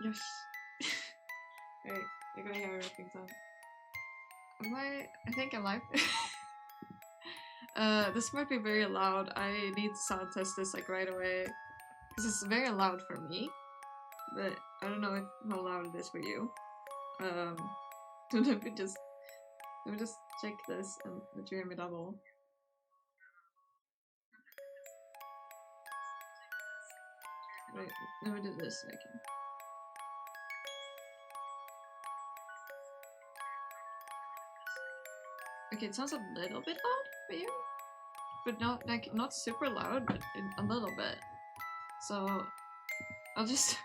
Yes. Wait, you're gonna hear everything done. Am I think I'm live. This might be very loud. I need to sound test this like right away. Because it's very loud for me. But I don't know how loud it is for you. So let me just check this and let you hear me double. Right, let me do this again. Okay, it sounds a little bit loud for you, but not super loud, but a little bit. So I'll just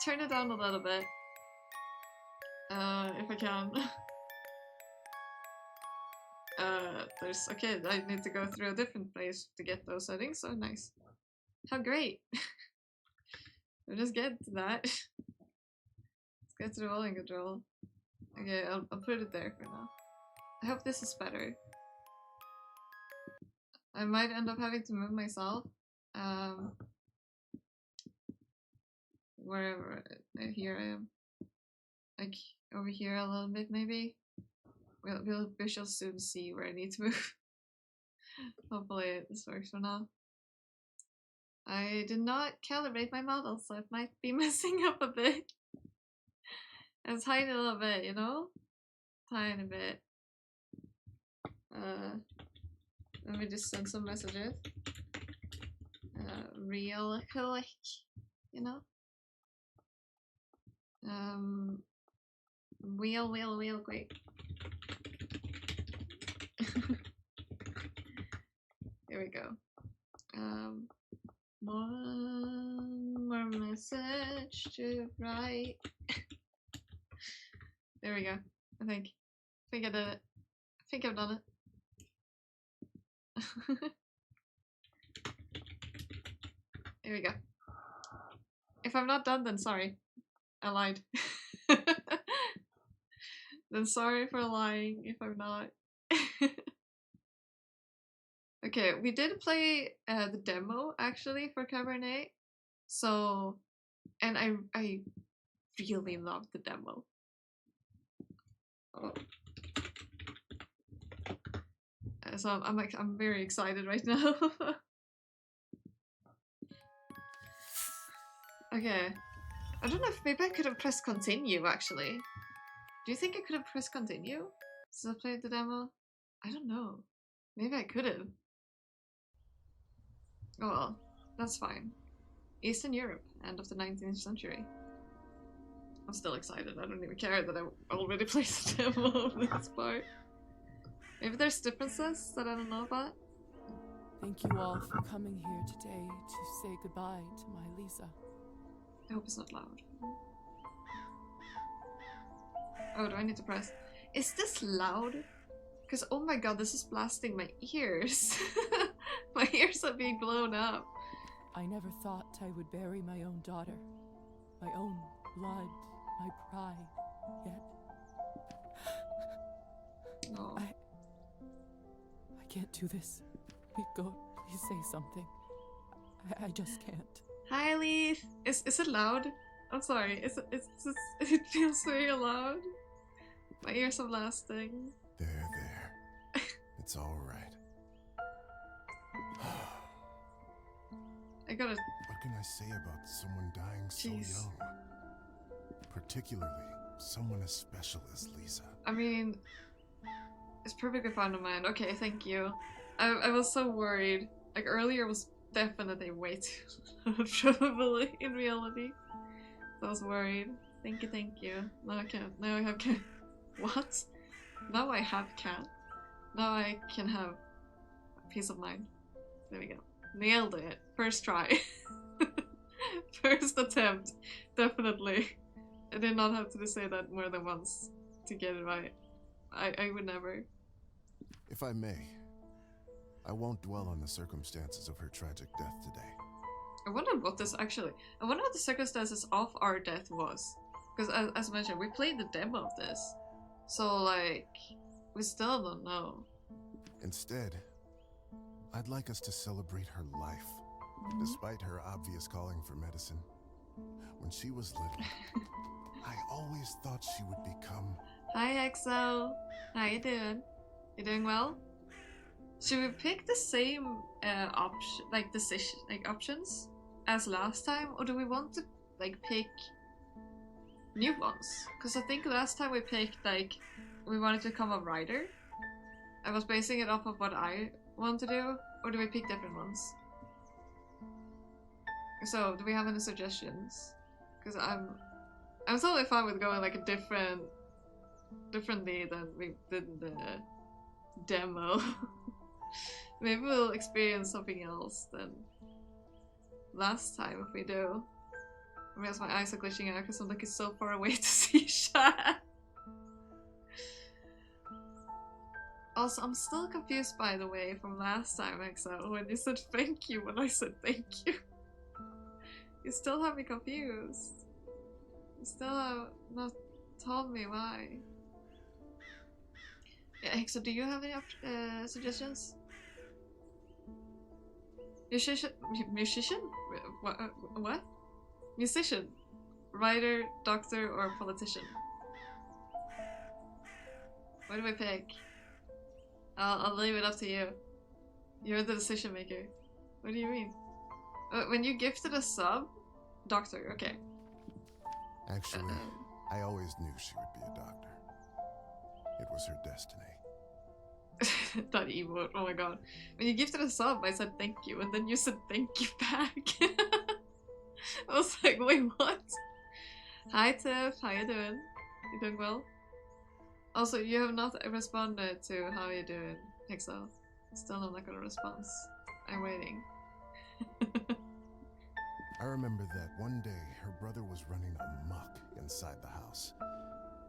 turn it down a little bit, if I can. Okay, I need to go through a different place to get those settings. So nice. How great! We'll just get to that. Let's get to the volume control. Okay, I'll put it there for now. I hope this is better. I might end up having to move myself. Wherever here I am. Like over here a little bit maybe. We shall soon see where I need to move. Hopefully this works for now. I did not calibrate my model, so it might be messing up a bit. A tiny little bit, you know? Tiny bit. Let me just send some messages. Real quick, you know? Real quick. Here we go. One more message to write. There we go. I think I did it. I think I've done it. Here we go. If I'm not done, then sorry. I lied. Then sorry for lying if I'm not. Okay, we did play the demo actually for Cabernet. So, and I really loved the demo. Oh. So I'm very excited right now. Okay, I don't know if maybe I could have pressed continue actually. Do you think I could have pressed continue since I played the demo? I don't know. Maybe I could have. Oh well, that's fine. Eastern Europe, end of the 19th century. I'm still excited. I don't even care that I already played the demo of this part. Maybe there's differences that I don't know about. Thank you all for coming here today to say goodbye to my Lisa. I hope it's not loud. Oh, do I need to press? Is this loud? Because oh my god, this is blasting my ears. My ears are being blown up. I never thought I would bury my own daughter. My own blood, my pride, yet... Oh. I can't do this. Go, please say something. I just can't. Hi, Leaf. Is it loud? I'm sorry. It feels very loud. My ears are blasting. There. It's all right. I gotta. What can I say about someone dying so young? Particularly someone as special as Lisa. I mean, it's perfectly fine on mine. Okay, thank you. I was so worried. Like earlier was definitely way too probably in reality. So I was worried. Thank you. Now I can't. Now I have cat. What? Now I have cat. Now I can have peace of mind. There we go. Nailed it. First try. First attempt. Definitely. I did not have to say that more than once to get it right. I would never. If I may, I won't dwell on the circumstances of her tragic death today. I wonder what this actually... I wonder what the circumstances of our death was. Because as mentioned, we played the demo of this. So like, we still don't know. Instead, I'd like us to celebrate her life. Despite her obvious calling for medicine, When she was little, I always thought she would become... Hi EXO! How you doing? You doing well? Should we pick the same options as last time, or do we want to like pick new ones? Because I think last time we picked like we wanted to become a writer. I was basing it off of what I want to do, or do we pick different ones? So, do we have any suggestions? Because I'm totally fine with going like a differently than we did in the demo. Maybe we'll experience something else than last time if we do. I realize my eyes are glitching out because I'm looking so far away to see chat. Also, I'm still confused by the way from last time, EXO, when you said thank you when I said thank you. You still have me confused. You still have not told me why. Yeah, EXO, do you have any suggestions? Musician? What? Musician? Writer, doctor, or politician? What do we pick? I'll leave it up to you. You're the decision maker. What do you mean? When you gifted a sub? Doctor, okay. Actually, I always knew she would be a doctor. It was her destiny. That emote, oh my god. When you gifted a sub, I said thank you, and then you said thank you back. I was like, wait, what? Hi Tiff, how you doing? You doing well? Also, you have not responded to how you doing, EXO. Still no like a response. I'm waiting. I remember that one day her brother was running amok inside the house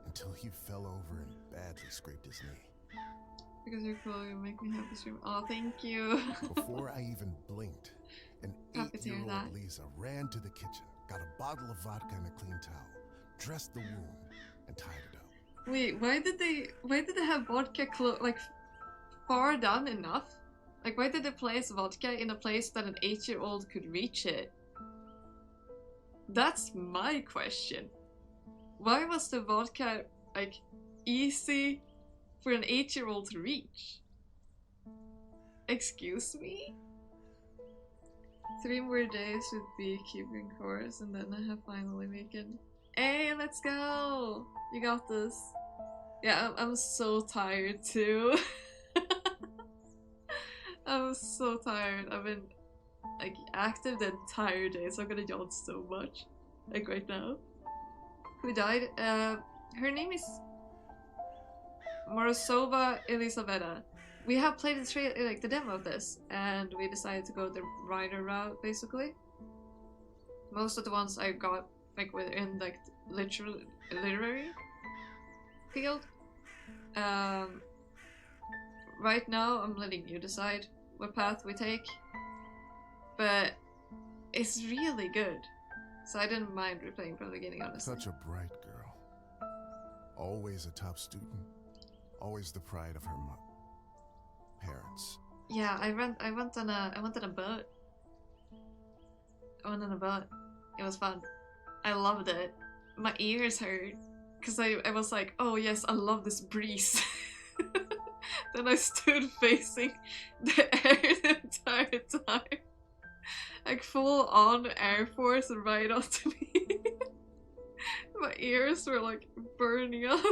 until he fell over and badly scraped his knee. Because you're cool, you make me happy stream. Oh, thank you. Before I even blinked, an 8-year-old Lisa ran to the kitchen, got a bottle of vodka and a clean towel, dressed the wound, and tied it up. Wait, why did they have vodka like far down enough? Like, why did they place vodka in a place that an 8-year-old could reach it? That's my question. Why was the vodka like easy for an 8-year-old to reach? Excuse me? 3 more days with beekeeping course and then I have finally weekend. Hey, let's go! You got this. Yeah, I'm so tired too. I'm so tired. I've been like active the entire day, so I'm gonna yawn so much. Like right now. Who died? Her name is Morozova Elisaveta. We have played the demo of this, and we decided to go the writer route basically. Most of the ones I got like within like literary field. Right now I'm letting you decide what path we take, but it's really good, so I didn't mind replaying from the beginning, honestly. Such a bright girl, always a top student, always the pride of her parents. Yeah, I went on a boat. I went on a boat. It was fun. I loved it. My ears hurt because I was like, oh yes, I love this breeze. Then I stood facing the air the entire time. Like full on Air Force right onto me. My ears were like burning up.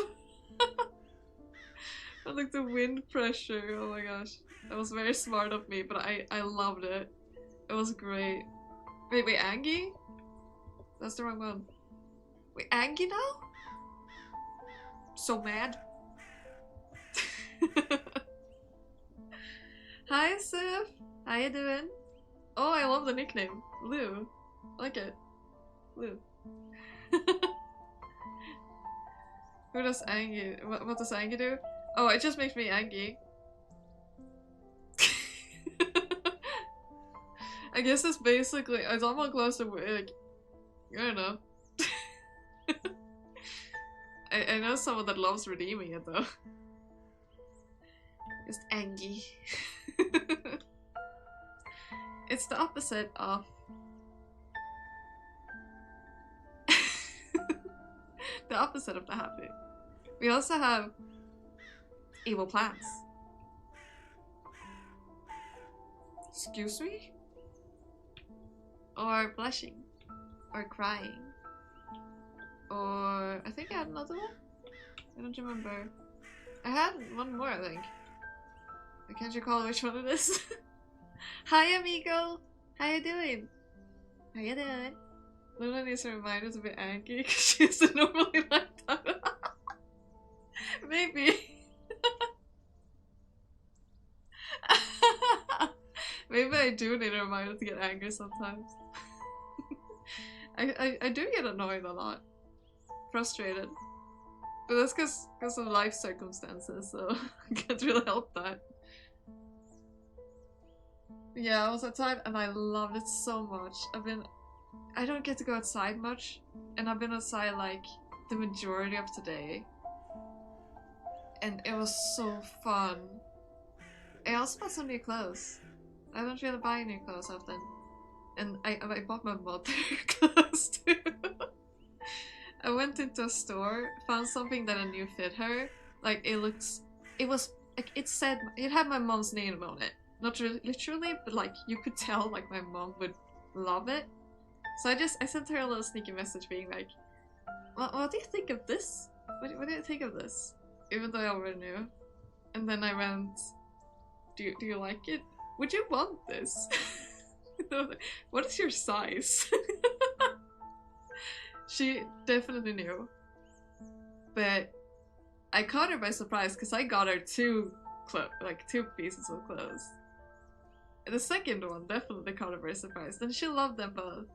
And like the wind pressure, oh my gosh. That was very smart of me, but I loved it. It was great. Wait, Angie? That's the wrong one. Wait, Angie now? So mad. Hi Sif, how you doing? Oh, I love the nickname, Lou. I like it. Lou. Who does Angie? What does Angie do? Oh, it just makes me Angie. I guess it's basically, it's almost close to like, I don't know. I know someone that loves redeeming it though. Just Angie. It's the opposite of the opposite of the happy. We also have evil plants. Excuse me? Or blushing. Or crying. Or I think I had another one? I don't remember. I had one more, I think. I can't recall which one it is. Hi, amigo! How you doing? How you doing? Luna needs to remind us to be angry because she doesn't normally like that. Maybe. Maybe I do need a reminder to get angry sometimes. I do get annoyed a lot. Frustrated. But that's because of life circumstances, so I can't really help that. Yeah, I was outside and I loved it so much. I don't get to go outside much, and I've been outside like the majority of today. And it was so fun. I also bought some new clothes. I don't really buy new clothes often. And I bought my mother clothes too. I went into a store, found something that I knew fit her. Like it had my mom's name on it. Not really, literally, but like you could tell like my mom would love it. So I sent her a little sneaky message being like, what do you think of this? What do you think of this? Even though I already knew. And then I went, do you like it? Would you want this? What is your size? She definitely knew. But I caught her by surprise because I got her two pieces of clothes. And the second one definitely caught her by surprise. And she loved them both.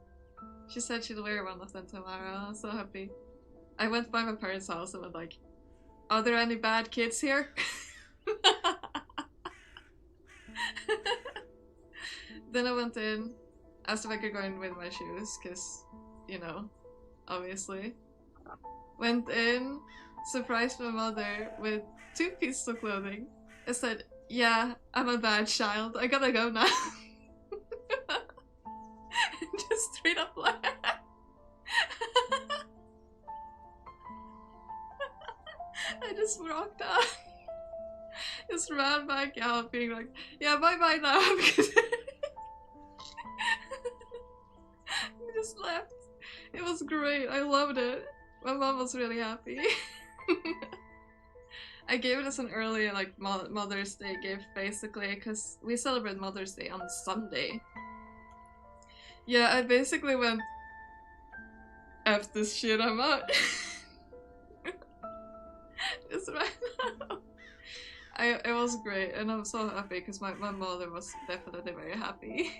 She said she'd wear one of them tomorrow. I'm so happy. I went by my parents' house and was like, are there any bad kids here? Then I went in, asked if I could go in with my shoes, because, you know, obviously. Went in, surprised my mother with 2 pieces of clothing. I said, yeah, I'm a bad child, I gotta go now. Just straight up laughed. I just walked out. Just ran back out being like, yeah, bye-bye now. I just left. It was great. I loved it. My mom was really happy. I gave it as an early like Mother's Day gift basically because we celebrate Mother's Day on Sunday. Yeah, I basically went, F this shit, I'm out. Just right now. It was great and I'm so happy because my mother was definitely very happy.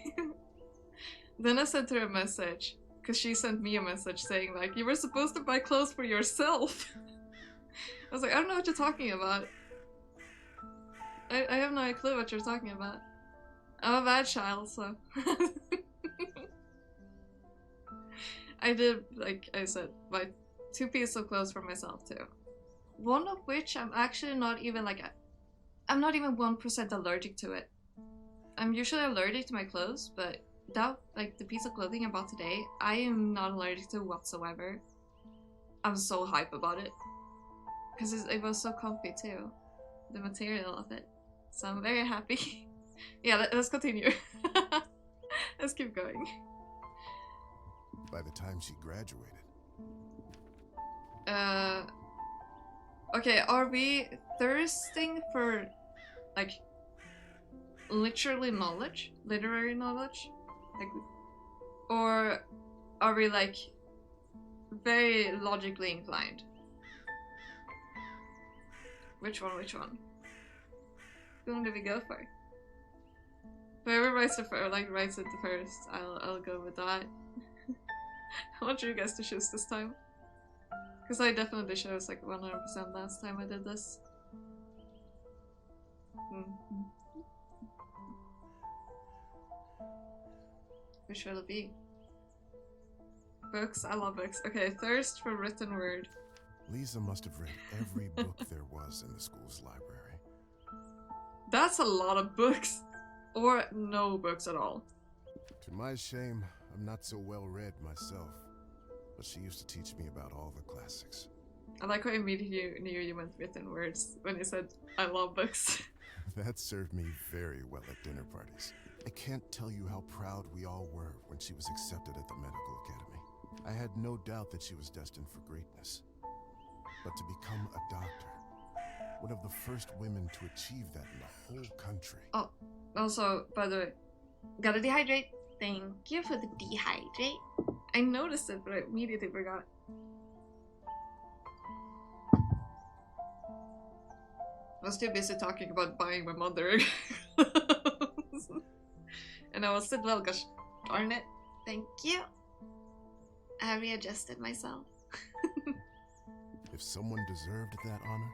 Then I sent her a message because she sent me a message saying like, you were supposed to buy clothes for yourself. I was like, I don't know what you're talking about. I have no clue what you're talking about. I'm a bad child, so. I did, like I said, buy 2 pieces of clothes for myself too. One of which I'm actually not even like, I'm not even 1% allergic to it. I'm usually allergic to my clothes, but that, like the piece of clothing I bought today, I am not allergic to whatsoever. I'm so hype about it. Because it was so comfy too. The material of it. So I'm very happy. Yeah, let's continue. Let's keep going. By the time she graduated. Okay, are we thirsting for, like, literally knowledge? Literary knowledge? Like, or are we, like, very logically inclined? Which one? Which one do we go for? Whoever writes it first, I'll go with that. I want you guys to choose this time. Because I definitely chose like 100% last time I did this. Which will it be? Books? I love books. Okay, thirst for written word. Lisa must have read every book there was in the school's library. That's a lot of books! Or no books at all. To my shame, I'm not so well read myself. But she used to teach me about all the classics. I like how immediately you went written words when you said, I love books. That served me very well at dinner parties. I can't tell you how proud we all were when she was accepted at the medical academy. I had no doubt that she was destined for greatness. But to become a doctor, one of the first women to achieve that in the whole country. Oh, also, by the way, gotta dehydrate. Thank you for the dehydrate. I noticed it, but I immediately forgot. I was too busy talking about buying my mother. And I was still, well, gosh darn it. Thank you. I readjusted myself. If someone deserved that honor,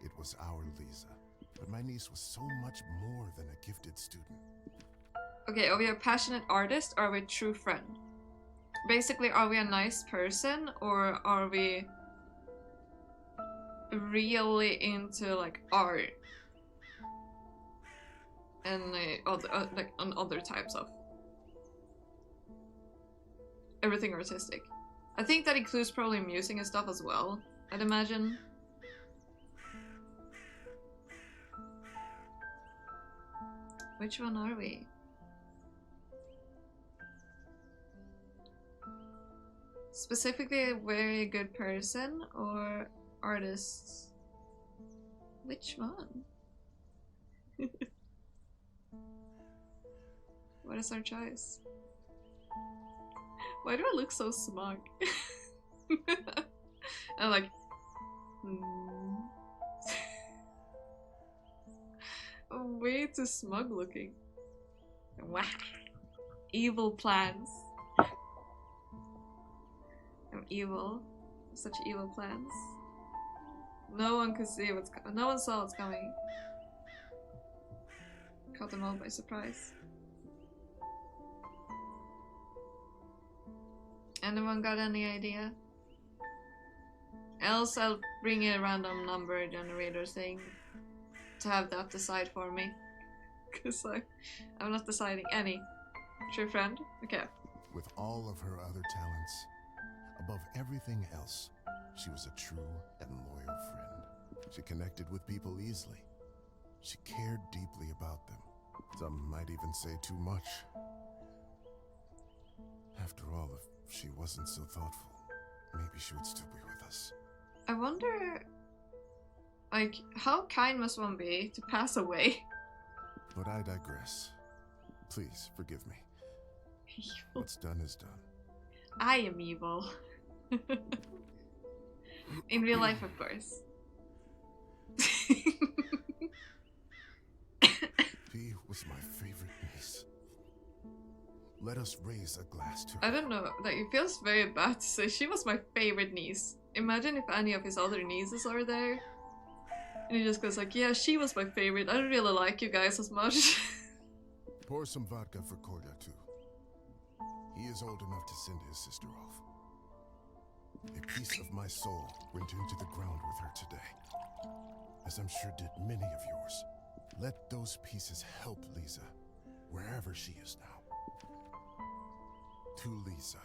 it was our Lisa. But my niece was so much more than a gifted student. Okay, are we a passionate artist or are we a true friend? Basically, are we a nice person or are we really into like art and other types of everything artistic? I think that includes probably music and stuff as well, I'd imagine. Which one are we? Specifically a very good person or artists? Which one? What is our choice? Why do I look so smug? I'm like, way too smug looking. Wow. Evil plans. I'm evil. Such evil plans. No one could see what's coming. No one saw what's coming. Caught them all by surprise. Anyone got any idea? Else I'll bring a random number generator thing to have that decide for me. Cause I'm not deciding any. True friend? Okay. With all of her other talents, above everything else, she was a true and loyal friend. She connected with people easily. She cared deeply about them. Some might even say too much. After all, if she wasn't so thoughtful, maybe she would still be with us. I wonder, like, how kind must one be to pass away? But I digress. Please, forgive me. Evil. What's done is done. I am evil. In real life, of course. P was my favorite niece. Let us raise a glass to her. I don't know, like, it feels very bad to say she was my favorite niece. Imagine if any of his other nieces are there. And he just goes like, yeah, she was my favorite. I don't really like you guys as much. Pour some vodka for Kolya, too. He is old enough to send his sister off. A piece of my soul went into the ground with her today, as I'm sure did many of yours. Let those pieces help Lisa, wherever she is now. To Lisa.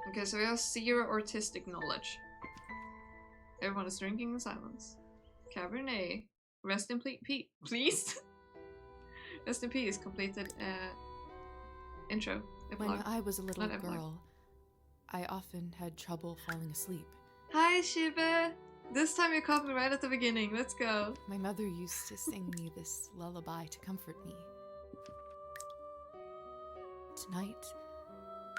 Okay, so we have 0 artistic knowledge. Everyone is drinking in silence. Cabernet. Rest in peace. Please? Rest in peace. Completed intro. When I was a little girl, I often had trouble falling asleep. Hi, Shiba! This time you caught me right at the beginning. Let's go. My mother used to sing me this lullaby to comfort me. Tonight,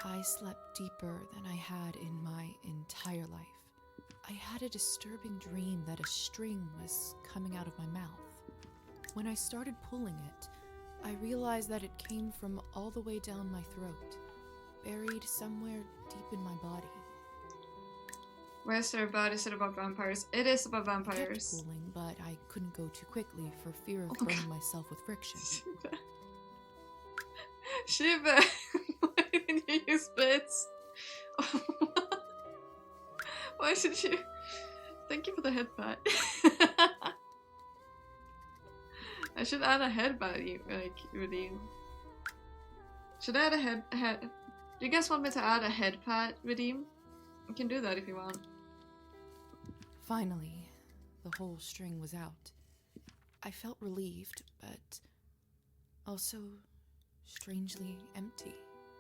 I slept deeper than I had in my entire life. I had a disturbing dream that a string was coming out of my mouth. When I started pulling it, I realized that it came from all the way down my throat, buried somewhere deep in my body. Where's there about? Is it about vampires? It is about I vampires. kept pulling, but I couldn't go too quickly for fear of burning myself with friction. Shiba! Why didn't you use bits? Why should you? Thank you for the head pat. I should add a head pat, like, redeem. Should I add a head? Do you guys want me to add a head pat, redeem? You can do that if you want. Finally, the whole string was out. I felt relieved, but also strangely empty.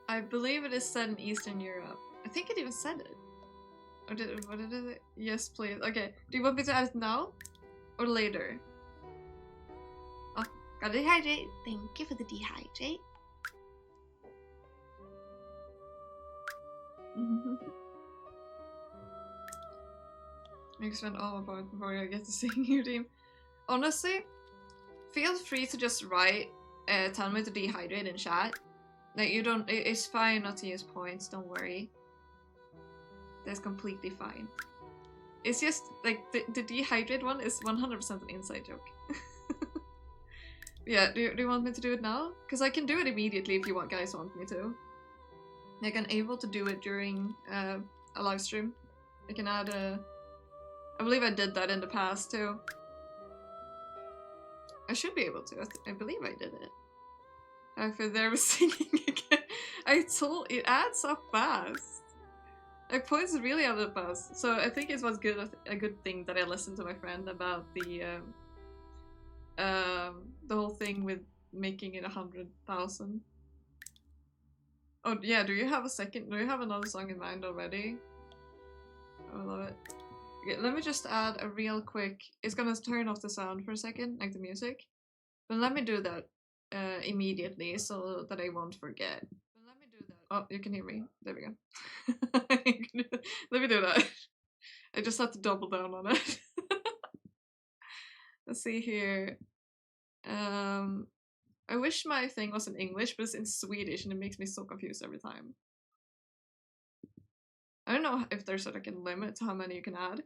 I believe it is set in Eastern Europe. I think it even said it. Or did it, what did it? Yes, please. Okay. Do you want me to add it now? Or later? Oh, gotta dehydrate. Thank you for the dehydrate. I can spend all my points before I get to sing your team. Honestly, feel free to just write, tell me to dehydrate in chat. Like, you don't, it's fine not to use points, don't worry. That's completely fine. It's just, like, the dehydrate one is 100% an inside joke. Yeah, do you want me to do it now? Because I can do it immediately if you guys want me to. Like, I'm able to do it during a live stream. I can add a... I believe I did that in the past too. I should be able to. I believe I did it. I feel there was singing again. I told it adds up fast. Like points really add up fast. So I think it was a good thing that I listened to my friend about the whole thing with making it 100,000. Oh yeah, do you have another song in mind already? I love it. Okay, let me just add a real quick... It's gonna turn off the sound for a second, like the music. But let me do that immediately so that I won't forget. But let me do that. Oh, you can hear me. There we go. Let me do that. I just had to double down on it. Let's see here. I wish my thing was in English, but it's in Swedish and it makes me so confused every time. I don't know if there's like a limit to how many you can add.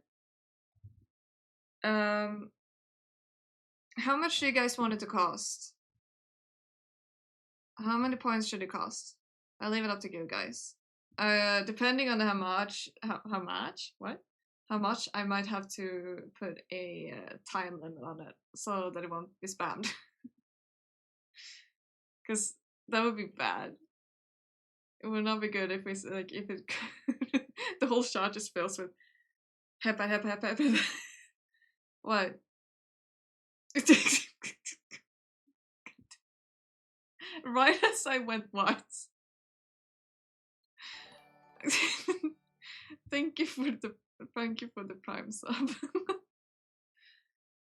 How much do you guys want it to cost? How many points should it cost? I'll leave it up to you guys. Depending on how much, I might have to put a time limit on it so that it won't be spammed. Because that would be bad. It would not be good if we like if it the whole shot just fills with hep. What? Right as I went what? Thank you for the prime sub.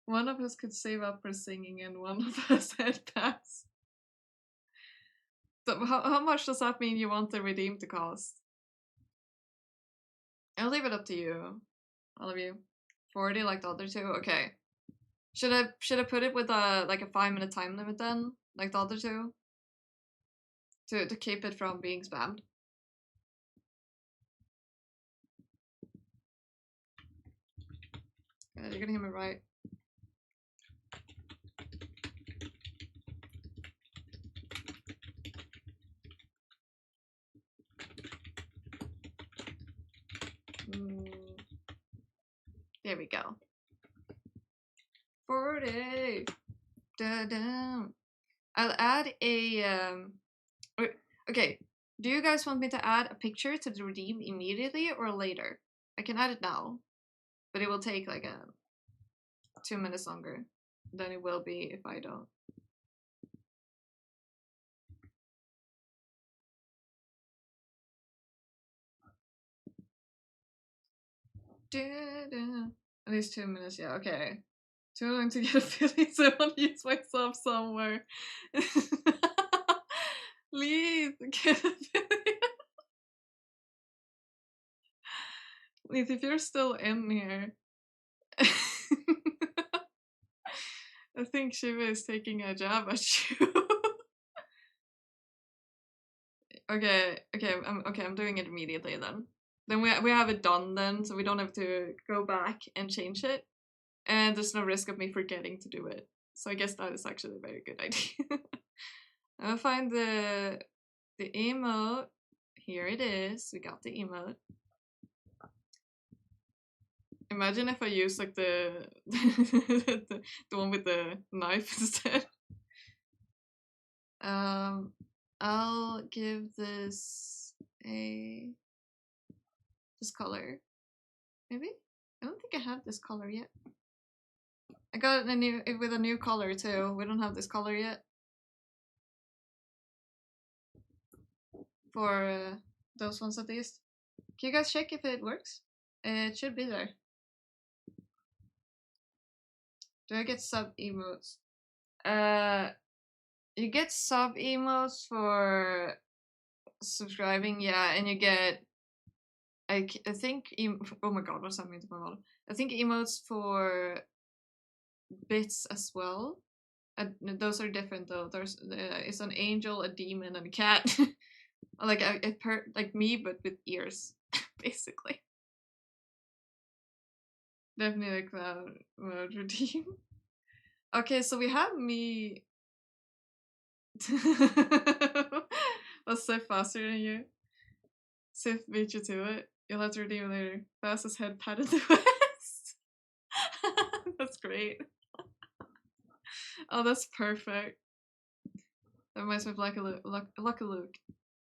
One of us could save up for singing and one of us had pass. So how much does that mean you want the redeem to cost? I'll leave it up to you. All of you. 40 like the other two? Okay. Should I put it with a like a 5-minute time limit then? Like the other two? To keep it from being spammed? Yeah, you're gonna hear me right. There we go. 40. Da-da. I'll add a okay. Do you guys want me to add a picture to the redeem immediately or later? I can add it now, but it will take like 2 minutes longer than it will be if I don't. At least 2 minutes, yeah, okay. Too long to get affiliates, I want to use myself somewhere. Please, get affiliates. Please, if you're still in here. I think Shiva is taking a jab at you. Okay, I'm doing it immediately then. Then we have it done then, so we don't have to go back and change it. And there's no risk of me forgetting to do it. So I guess that is actually a very good idea. I'm gonna find the emote. Here it is. We got the emote. Imagine if I use like the the one with the knife instead. I'll give this a this color. Maybe? I don't think I have this color yet. I got it with a new color too. We don't have this color yet. For those ones at least. Can you guys check if it works? It should be there. Do I get sub emotes? You get sub emotes for subscribing, yeah, and you get I think oh my god, what's happening to my model? I think emotes for bits as well. Those are different though. There's it's an angel, a demon, and a cat. Like like me, but with ears, basically. Definitely a cloud mode redeem. Okay, so we have me. Let's say faster than you. Sif beat you to it. You'll have to redeem later. Fastest head pad in the West. That's great. Oh, that's perfect. That reminds me of Lucky Luke.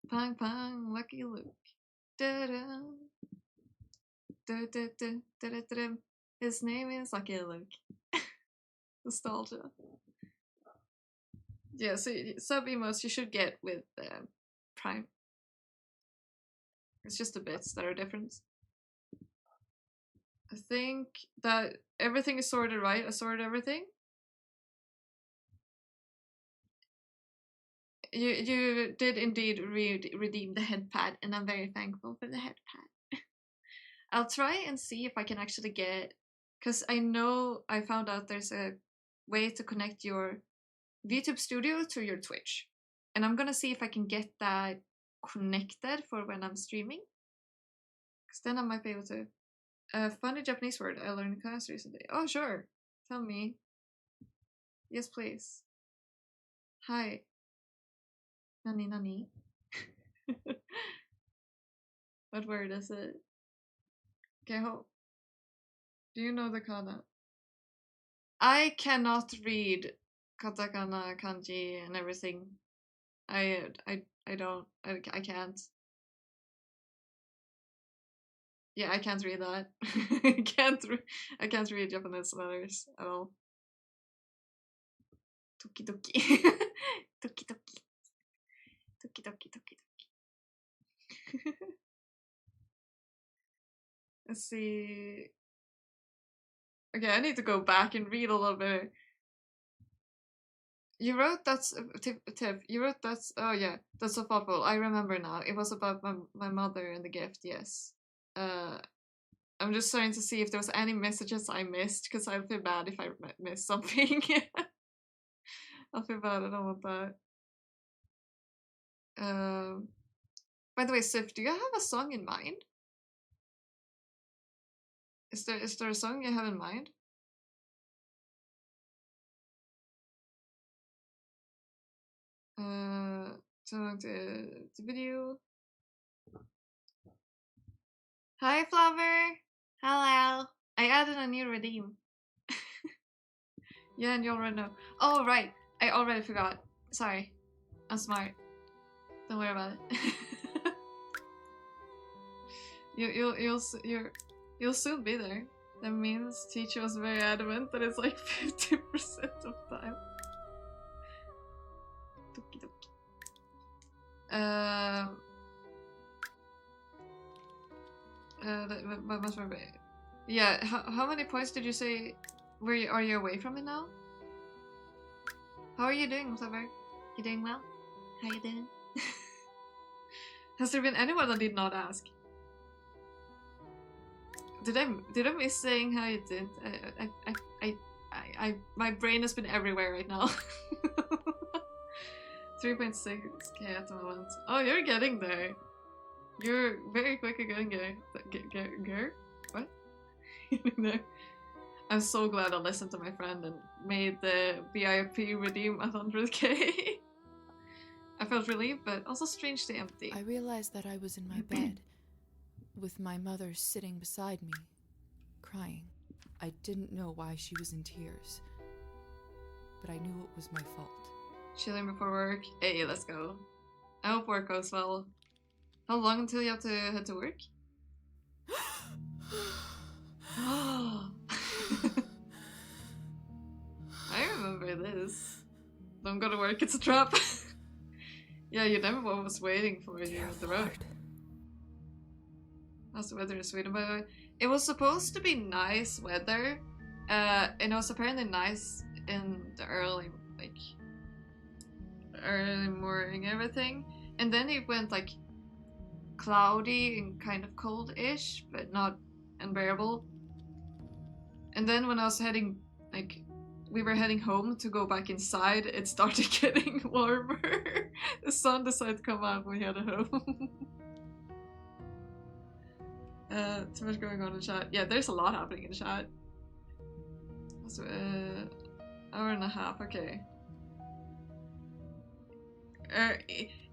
Pang pang, Lucky Luke. Da da. Da da da da da da. His name is Lucky Luke. Nostalgia. Yeah, so sub emotes you should get with Prime. It's just the bits that are different. I think that everything is sorted right. I sorted everything. You did indeed redeem the head pad, and I'm very thankful for the head pad. I'll try and see if I can actually get, because I know I found out there's a way to connect your Vtube studio to your Twitch, and I'm gonna see if I can get that connected for when I'm streaming, because then I might be able to. Funny Japanese word I learned in class recently. Oh sure, tell me. Yes please. Hi. Nani nani. What word is it? Keho. Do you know the kana? I cannot read katakana, kanji, and everything. I don't. I can't. Yeah, I can't read that. I can't read Japanese letters at all. Toki toki. Toki toki. Toki toki toki toki. Let's see. Okay, I need to go back and read a little bit. You wrote that's Tiff. You wrote that's oh yeah, that's so thoughtful. I remember now. It was about my mother and the gift. Yes. I'm just trying to see if there was any messages I missed, because I feel bad if I missed something. I feel bad. I don't want that. By the way, Sif, do you have a song in mind? Is there a song you have in mind? So the video. Hi, Flower. Hello. I added a new redeem. Yeah, and you already know. Oh right, I already forgot. Sorry, I'm smart. Don't worry about it. You'll soon be there. That means teacher was very adamant that it's like 50% of time. Doki doki. That must be. Yeah. How many points did you say? Are you away from it now? How are you doing, whatever? You doing well? How you doing? Has there been anyone that did not ask? Did I miss saying how you did? My brain has been everywhere right now. 3.6k at the moment. Oh, you're getting there. You're very quick at getting there. What? There. I'm so glad I listened to my friend and made the BIP redeem 100k. I felt relieved, but also strangely empty. I realized that I was in my bed, with my mother sitting beside me, crying. I didn't know why she was in tears, but I knew it was my fault. Chilling before work. Hey, let's go. I hope work goes well. How long until you have to head to work? I remember this. Don't go to work, it's a trap. Yeah, you never was waiting for you on the road. How's the weather in Sweden, by the way? It was supposed to be nice weather, and it was apparently nice in the early morning, everything. And then it went like cloudy and kind of cold-ish, but not unbearable. And then when I was heading, we were heading home to go back inside, it started getting warmer. The sun decided to come out when we headed home. Too much going on in chat. Yeah, there's a lot happening in chat. So, hour and a half, okay.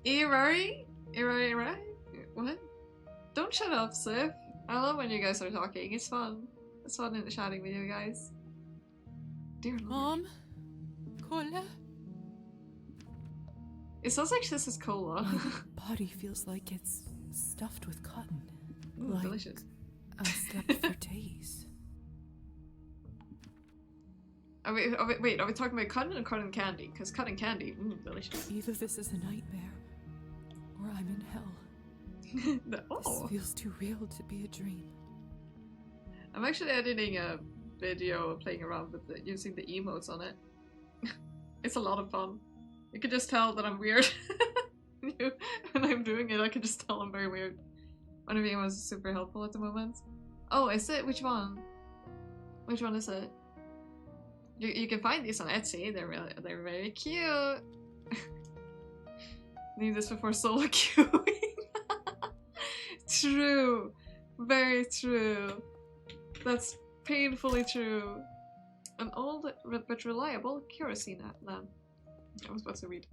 Irari? What? Don't shut up, Sif. I love when you guys are talking. It's fun. It's fun in chatting with you guys. Dear Lord. Mom? Cola? It sounds like this is cola. My body feels like it's stuffed with cotton. Ooh, like delicious. I slept for days. Wait, are we talking about cotton or cotton candy? Because cotton candy, delicious. Either this is a nightmare, or I'm in hell. This feels too real to be a dream. I'm actually editing a video playing around with using the emotes on it. It's a lot of fun. You can just tell that I'm weird. When I'm doing it, I can just tell I'm very weird. One of the emotes is super helpful at the moment. Oh, is it? Which one? Which one is it? You can find these on Etsy. They're very cute. Need this before solo queuing. True, very true. That's painfully true. An old but reliable kerosene lamp. I was about to read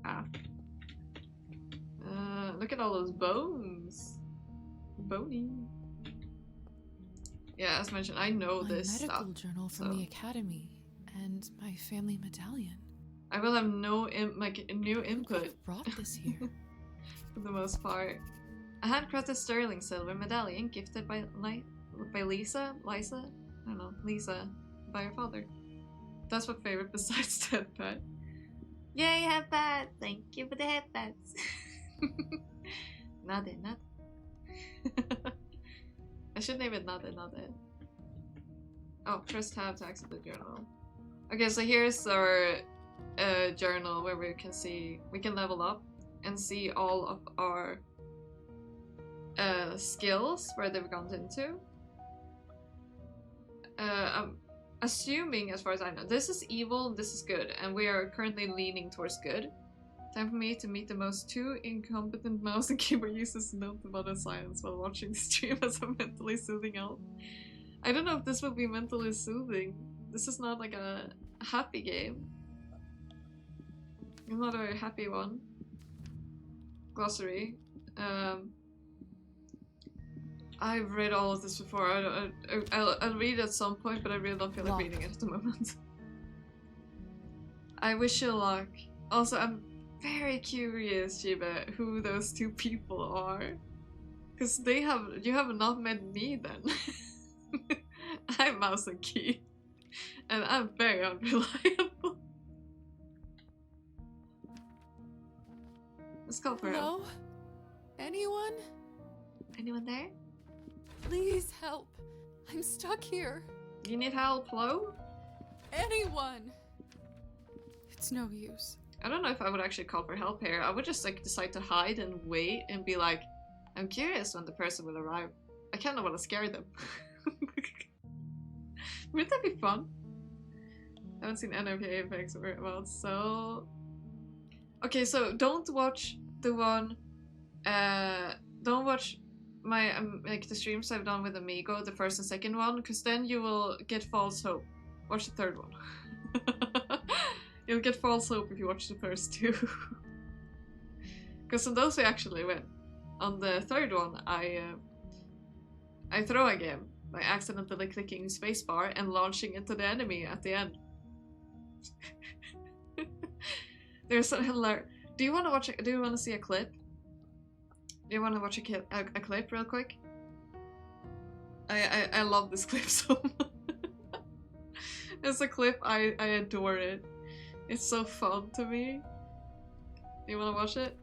look at all those bones. Bony. Yeah, as mentioned, I know my this medical stuff. journal from the academy and my family medallion. I will have no new input. Who brought this here? For the most part. A handcrafted sterling silver medallion gifted by Lisa? I don't know, Lisa, by her father. That's my favorite besides the headpad. Yay, headpad! Thank you for the headpads. Nade. I should name it Nade. Oh, first tab to access the journal. Okay, so here's our journal where we can level up and see all of our skills, where they've gone into. I'm assuming, as far as I know, this is evil, this is good, and we are currently leaning towards good. Time for me to meet the most two incompetent mouse and keyboard users and note about the silence while watching the stream as a mentally soothing help. I don't know if this will be mentally soothing. This is not like a happy game. It's not a very happy one. Glossary. I've read all of this before. I'll read it at some point, but I really don't feel like reading it at the moment. I wish you luck. Also, I'm very curious, Jiba, who those two people are. Because you have not met me then. I'm mouse and key. And I'm very unreliable. Let's go for Hello? Anyone? Anyone there? Please help. I'm stuck here. You need help, hello? Anyone! It's no use. I don't know if I would actually call for help here. I would just decide to hide and wait and be like, I'm curious when the person will arrive. I kind of want to scare them. Wouldn't that be fun? I haven't seen any of your Apex or well, so... Okay, so don't watch the one... don't watch my the streams I've done with Amigo, the first and second one, because then you will get false hope. Watch the third one. You'll get false hope if you watch the first two. Because on those we actually win. On the third one, I throw a game by accidentally clicking spacebar and launching into the enemy at the end. There's some hilarious. Do you want to watch? Do you want to see a clip? Do you want to watch a clip real quick? I love this clip so much. It's a clip, I adore it. It's so fun to me. Do you wanna watch it?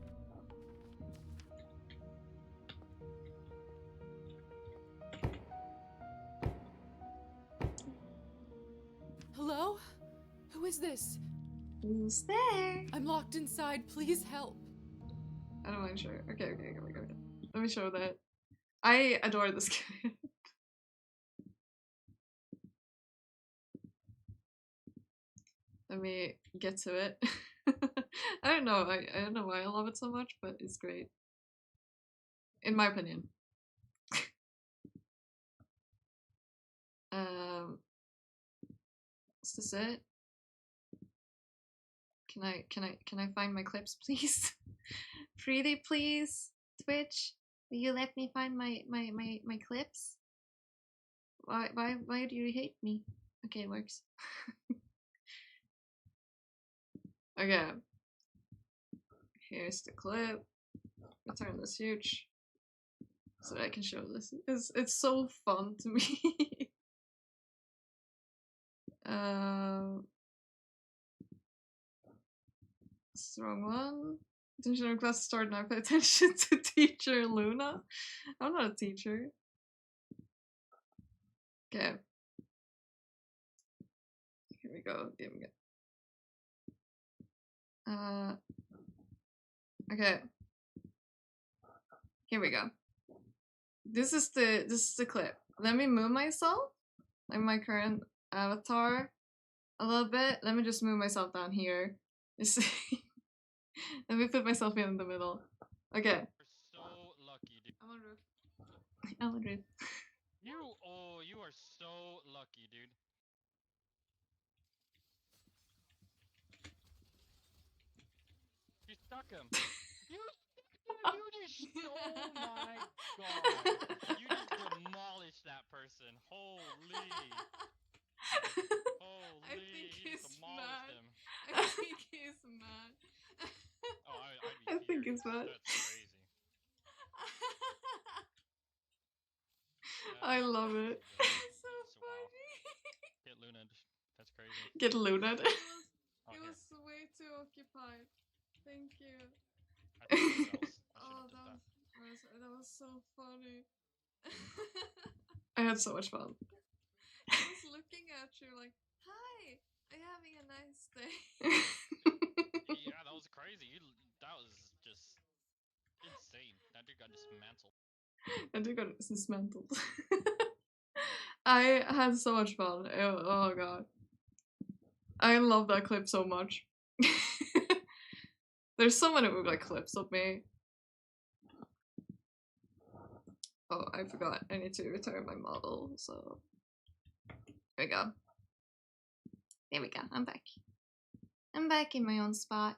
Hello? Who is this? Who's there? I'm locked inside. Please help. I don't mind, sure. Okay. Let me show that. I adore this guy. Let me get to it. I don't know. I don't know why I love it so much, but it's great. In my opinion. Is this it? Can I find my clips, please? Pretty please, Twitch. Will you let me find my clips? Why do you hate me? Okay, it works. Okay. Here's the clip. I'll turn this huge so that I can show this. It's so fun to me. It's the wrong one. Attention to class start now. Pay attention to teacher Luna. I'm not a teacher. Okay. Here we go. Okay. Here we go. This is the clip. Let me move myself, like my current avatar, a little bit. Let me just move myself down here. Let me put myself in the middle. Okay. You're so lucky, dude. I'm on roof. I'm on roof. You are so lucky, dude. You stuck him. You just, oh my god. You just demolished that person. Holy. I think he's demolished mad. him. I think he's mad. Oh, I think he's mad. That's crazy. I love it. It's so Wow. funny. Get Luna. That's crazy. Get Luna. Oh, He here. was way too occupied. Thank you. I think it was. Oh, that was so funny. I had so much fun. I was looking at you like, hi, I'm having a nice day. Yeah, that was crazy. That was just insane. That dude got dismantled. I do got dismantled. I had so much fun. Oh god. I love that clip so much. There's so many like clips of me. Oh, I forgot. I need to return my model, so there we go. There we go. I'm back. I'm back in my own spot.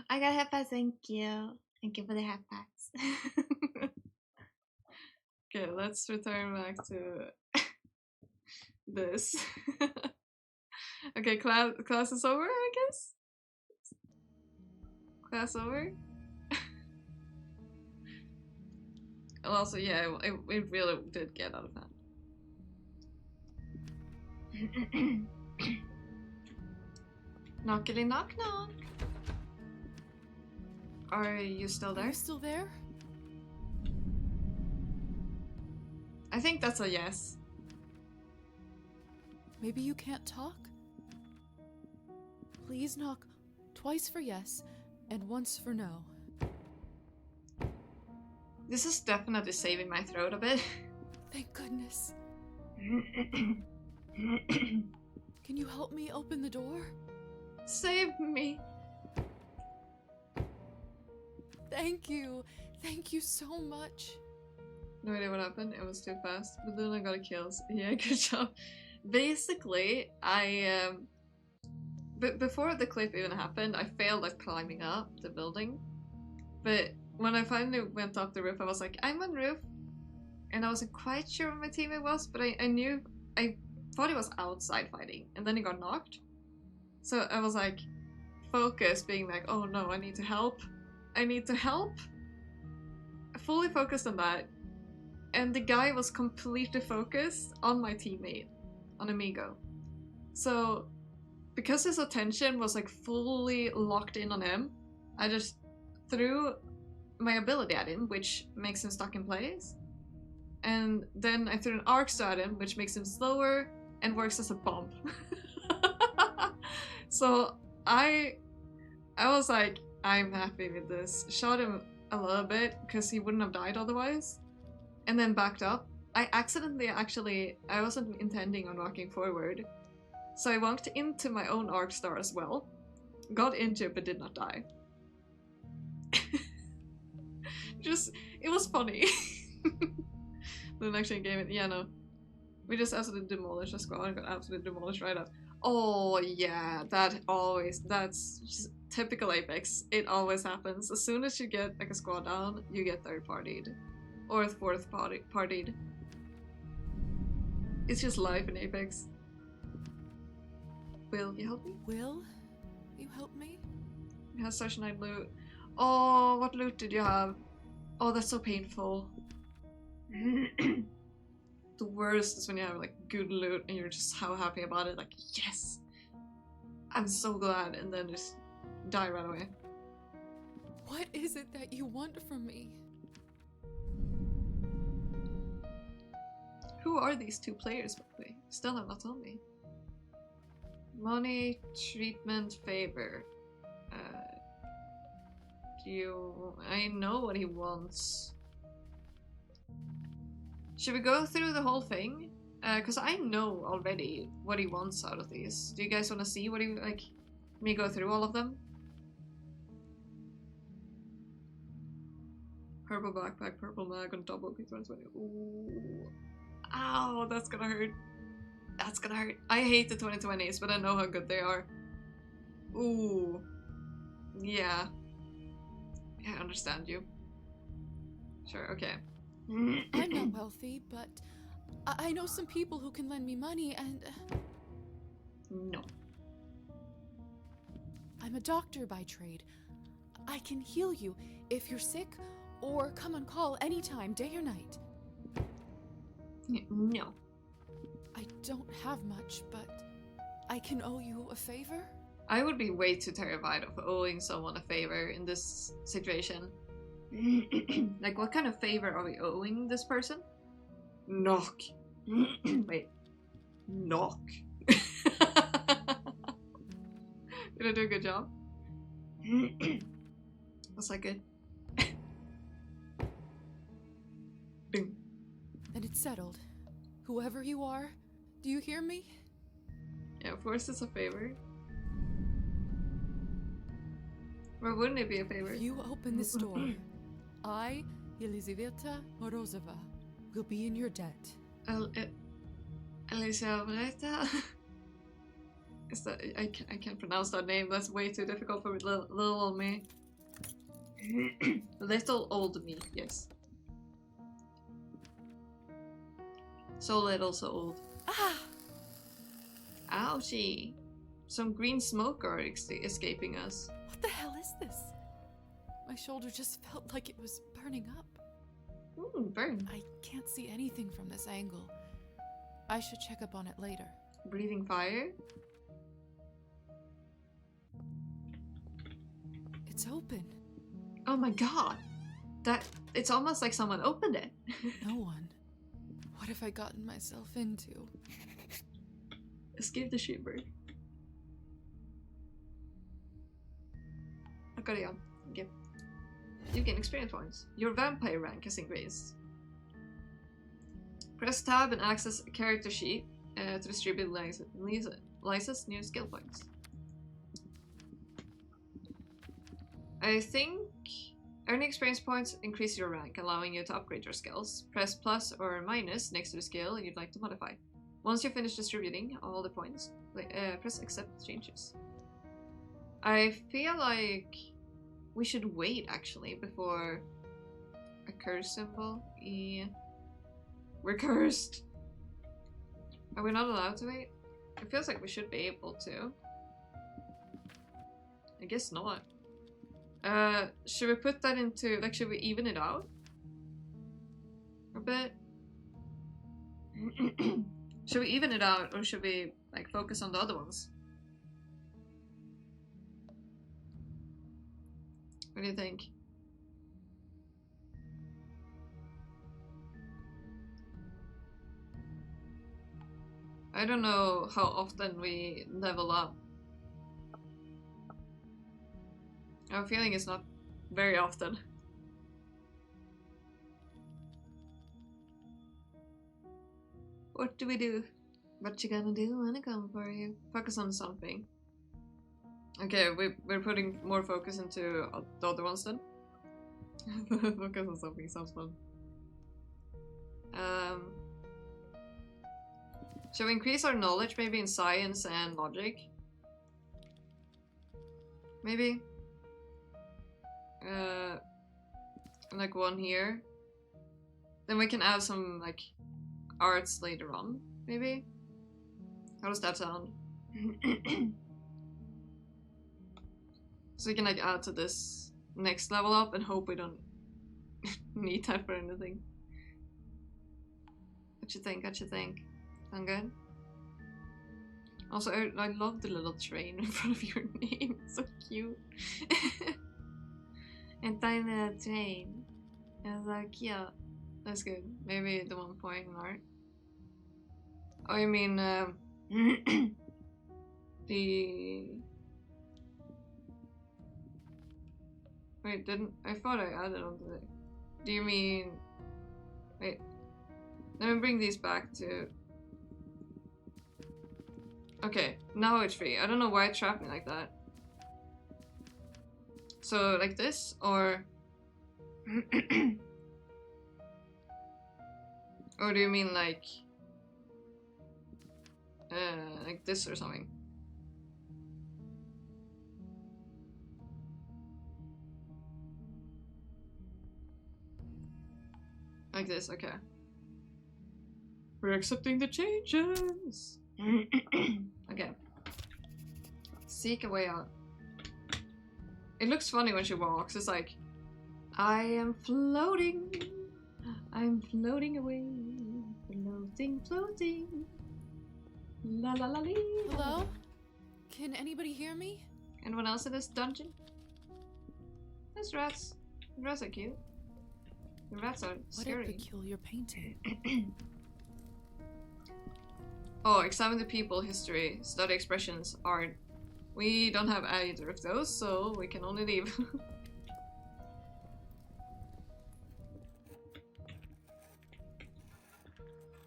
I got hat packs, thank you. Thank you for the hat packs. Okay, let's return back to this. Okay, class is over, I guess? Class over? And also, yeah, it really did get out of hand. Knockity knock knock. Are you still Are there? you still there? I think that's a yes. Maybe you can't talk? Please knock twice for yes and once for no. This is definitely saving my throat a bit. Thank goodness. Can you help me open the door? Save me. Thank you. Thank you so much. No idea what happened. It was too fast. But then I got a kill. So yeah, good job. Basically, before the clip even happened, I failed at climbing up the building. But when I finally went up the roof, I was like, I'm on roof. And I wasn't quite sure where my teammate was, but I thought he was outside fighting. And then he got knocked. So I was like, focused, being like, oh no, I need to help. I need to help. Fully focused on that. and the guy was completely focused on my teammate, on Amigo. So, because his attention was like fully locked in on him, I just threw my ability at him, which makes him stuck in place. And then I threw an arc star at him, which makes him slower and works as a bomb. So I was like, I'm happy with this. Shot him a little bit because he wouldn't have died otherwise, and then backed up. I accidentally I wasn't intending on walking forward, so I walked into my own arc star as well, got into it but did not die. It was funny. Then actually gave it, yeah, no. We just absolutely demolished a squad and got absolutely demolished right up. Oh yeah, that's just typical Apex. It always happens. As soon as you get like a squad down, you get third partied. Or fourth partied. It's just life in Apex. Will you help me? Will you help me? You have such nice loot. Oh, what loot did you have? Oh, that's so painful. The worst is when you have like good loot and you're just so happy about it, like yes, I'm so glad, and then just die right away. What is it that you want from me? Who are these two players, by the way? Still have not told me. Money, treatment, favor. I know what he wants. Should we go through the whole thing? Because I know already what he wants out of these. Do you guys want to see what he, like, me go through all of them? Purple backpack, purple mag on double P2020. Ooh. Ow, that's gonna hurt. That's gonna hurt. I hate the 2020s, but I know how good they are. Ooh. Yeah. I understand you. Sure, okay. I'm not wealthy, but I know some people who can lend me money, and No. I'm a doctor by trade. I can heal you if you're sick, or come on call anytime, day or night. No. I don't have much, but I can owe you a favor? I would be way too terrified of owing someone a favor in this situation. Like, what kind of favor are we owing this person? Knock. Wait. Knock. Did I do a good job? Was that good? Boom. Then it's settled. Whoever you are, do you hear me? Yeah, of course it's a favor. Or wouldn't it be a favor? If you open this door, I, Elizaveta Morozova, will be in your debt. Elizaveta? Is that I can't pronounce that name. That's way too difficult for little old me. Little old me, yes. So little, so old. Ah! Ouchie! Some green smoke are escaping us. What the hell is this? My shoulder just felt like it was burning up. Ooh, burn. I can't see anything from this angle. I should check up on it later. Breathing fire? It's open. Oh my god! It's almost like someone opened it. No one. What have I gotten myself into? Escape the shipwreck. I got it on. Okay. You gain experience points. Your vampire rank has increased. Press tab and access a character sheet to distribute license new skill points. I think earning experience points increase your rank, allowing you to upgrade your skills. Press plus or minus next to the skill you'd like to modify. Once you finish distributing all the points, press accept changes. I feel like we should wait actually before a curse symbol. Yeah. We're cursed. Are we not allowed to wait? It feels like we should be able to. I guess not. Should we put that into, like, should we even it out a bit? Should we even it out, or should we like focus on the other ones? What do you think? I don't know how often we level up. I have a feeling it's not very often. What do we do? What you gonna do when I come for you? Focus on something. Okay, we're putting more focus into the other ones then. Focus on something sounds fun. Shall we increase our knowledge maybe in science and logic? Maybe? Like one here. Then we can add some like arts later on, maybe? How does that sound? So we can like add to this next level up and hope we don't need that for anything. What you think? What you think? Sound good? Also, I love the little train in front of your name. It's so cute. And tiny little train. It's so cute. That's good. Maybe the 1 point in art. Oh, you mean the... Wait, didn't... I thought I added onto it. Do you mean... Wait. Let me bring these back to... Okay, now it's free. I don't know why it trapped me like that. So, like this, or... Or do you mean like this or something? Like this, okay. We're accepting the changes! Okay. Seek a way out. It looks funny when she walks. It's like, I am floating. I'm floating away. Floating, floating. La la la lee. Hello? Can anybody hear me? Anyone else in this dungeon? There's rats. The rats are cute. The rats are What a scary. peculiar painting. Oh, examine the people, history, study expressions, art. We don't have either of those, so we can only leave.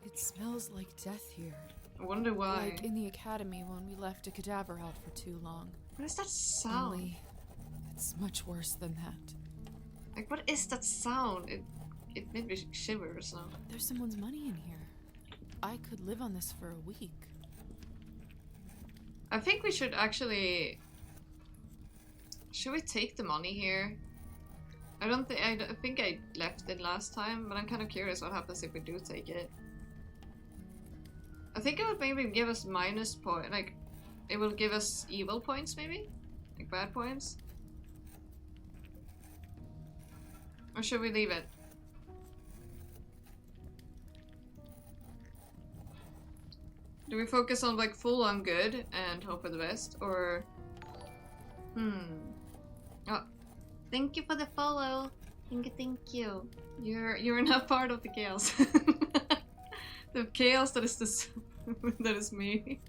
It smells like death here. I wonder why. Like in the academy when we left a cadaver out for too long. What is that sound? Only it's much worse than that. Like, what is that sound? It made me shiver or something. There's someone's money in here. I could live on this for a week. I think we should actually... Should we take the money here? I think I left it last time, but I'm kind of curious what happens if we do take it. I think it would maybe give us minus point, like, it will give us evil points maybe? Like bad points? Or should we leave it? Do we focus on like full on good and hope for the best, or... Oh, thank you for the follow. Thank you. You're not part of the chaos. The chaos that is this that is me.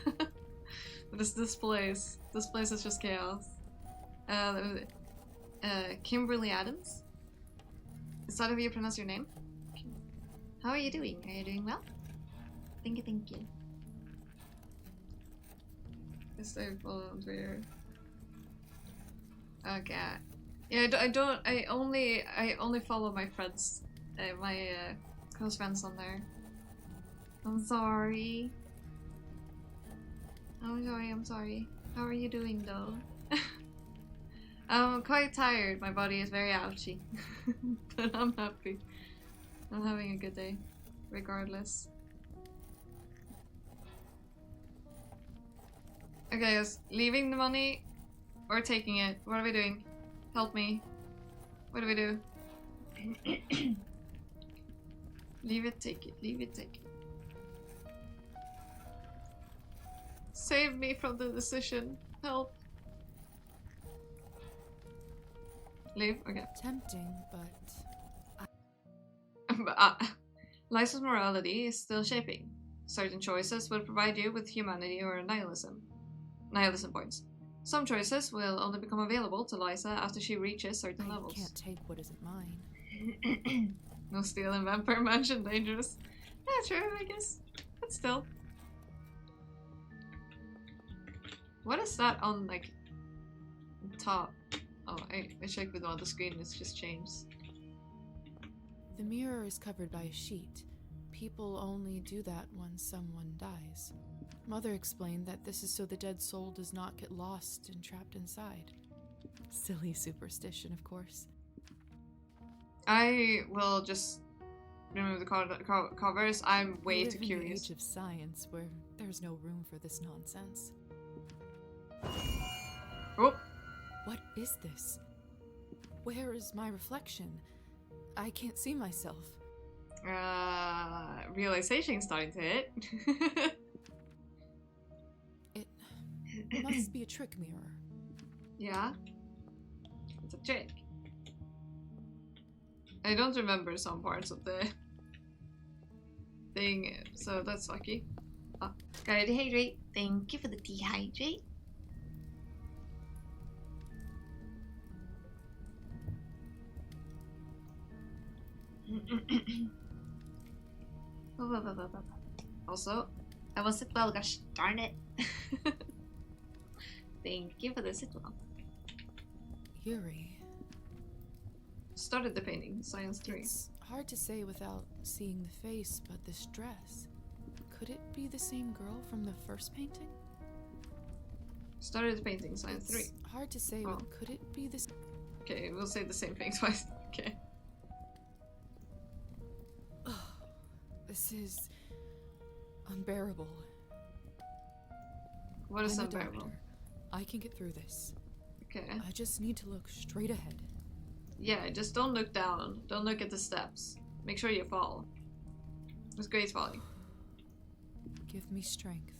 That is this place. This place is just chaos. Kimberly Adams. Is that how you pronounce your name? How are you doing? Are you doing well? Thank you. Yes, I follow on Twitter. Okay. Yeah, I only follow my friends, my close friends on there. I'm sorry. I'm sorry. How are you doing though? I'm quite tired. My body is very ouchy, but I'm happy. I'm having a good day, regardless. Okay, guys, leaving the money or taking it? What are we doing? Help me. What do we do? Leave it, take it, leave it, take it. Save me from the decision. Help. Leave? Okay. Tempting, but But, Lysa's morality is still shaping. Certain choices will provide you with humanity or nihilism points. Some choices will only become available to Lysa after she reaches certain I levels. can't take what isn't mine. No steal in Vampire Mansion, dangerous. Yeah, true, I guess. But still. What is that on, like, top? Oh, I checked with one, the screen is just changed. The mirror is covered by a sheet. People only do that when someone dies. Mother explained that this is so the dead soul does not get lost and trapped inside. Silly superstition, of course. I will just remove the covers. I'm way We live too in curious. the age of science where there's no room for this nonsense. Oh! What is this? Where is my reflection? I can't see myself. Realization starting to hit. It must be a trick mirror. Yeah? It's a trick. I don't remember some parts of the thing, so that's lucky. Oh, gotta dehydrate. Thank you for the dehydrate. Also, I was a well, gosh darn it. Thank you for the sit well. Eerie. Started the painting, Science 3. It's hard to say without seeing the face, but this dress. Could it be the same girl from the first painting? Started the painting, Science 3. It's hard to say, Oh. but could it be this? Okay, we'll say the same thing twice. Okay. This is unbearable. What is I'm a unbearable? doctor. I can get through this. Okay. I just need to look straight ahead. Yeah, just don't look down. Don't look at the steps. Make sure you fall. It's great falling. Give me strength,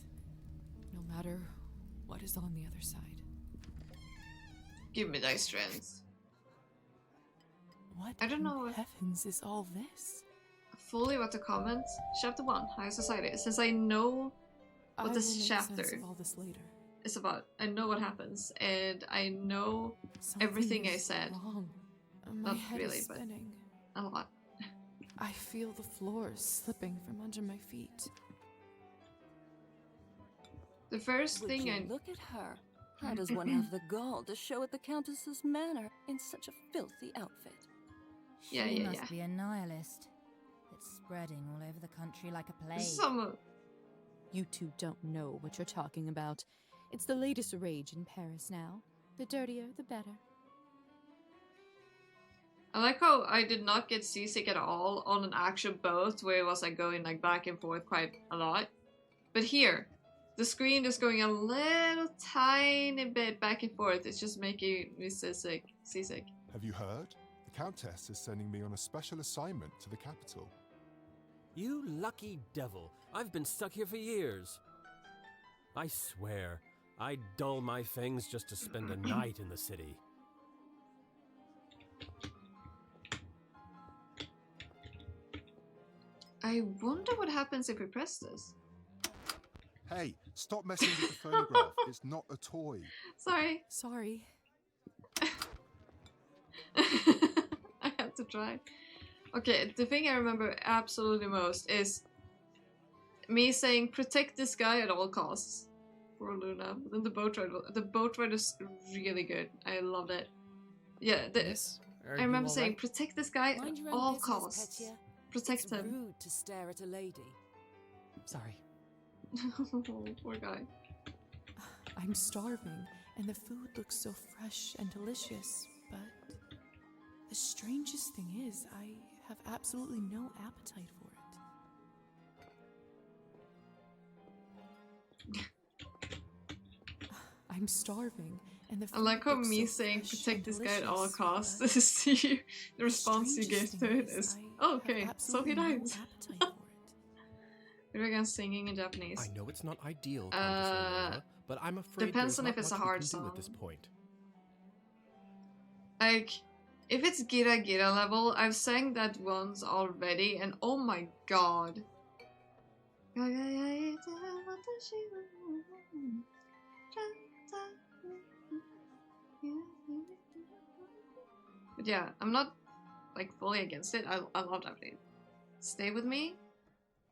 no matter what is on the other side. Give me thy strength. What I don't know in if- heavens is all this? Fully what to comment. Chapter 1, High Society. Since I know what I this will make chapter sense of all this later. is about, I know what happens, and I know everything Something I is said. wrong. My Not head really, is but- spinning. A lot. I feel the floor slipping from under my feet. The first Would thing you I... look at her? How does one have the gall to show at the Countess's manor in such a filthy outfit? Yeah, She yeah, must yeah. be a nihilist. It's spreading all over the country like a plague. Some... You two don't know what you're talking about. It's the latest rage in Paris now. The dirtier, the better. I like how I did not get seasick at all on an actual boat where it was like going like back and forth quite a lot. But here, the screen is going a little tiny bit back and forth. It's just making me seasick. Have you heard? The Countess is sending me on a special assignment to the capital. You lucky devil. I've been stuck here for years. I swear, I'd dull my fangs just to spend a night in the city. I wonder what happens if we press this. Hey, stop messing with the phonograph. It's not a toy. Sorry. Sorry. I have to try. Okay, the thing I remember absolutely most is me saying protect this guy at all costs. Poor Luna. But then the boat ride is really good. I loved it. Yeah, I remember saying protect this guy Mind at your own all business, costs. Petya. Protect It's him. rude to stare at a lady. Sorry. Poor guy. I'm starving, and the food looks so fresh and delicious, but the strangest thing is, I have absolutely no appetite for it. I'm starving, and the food I like how looks me so saying fresh protect and this guy at all delicious, costs but is the response you strangest give to thing it is I Oh, I have okay. So he absolutely no died. appetite for it. We're again singing in Japanese. I know it's not ideal, Countess Leonora, but I'm afraid depends there's on not if it's much a hard we can do at song. this point. Like, if it's Gira Gira level, I've sang that once already, and oh my god. But yeah, I'm not like fully against it. I love Japanese. Stay With Me.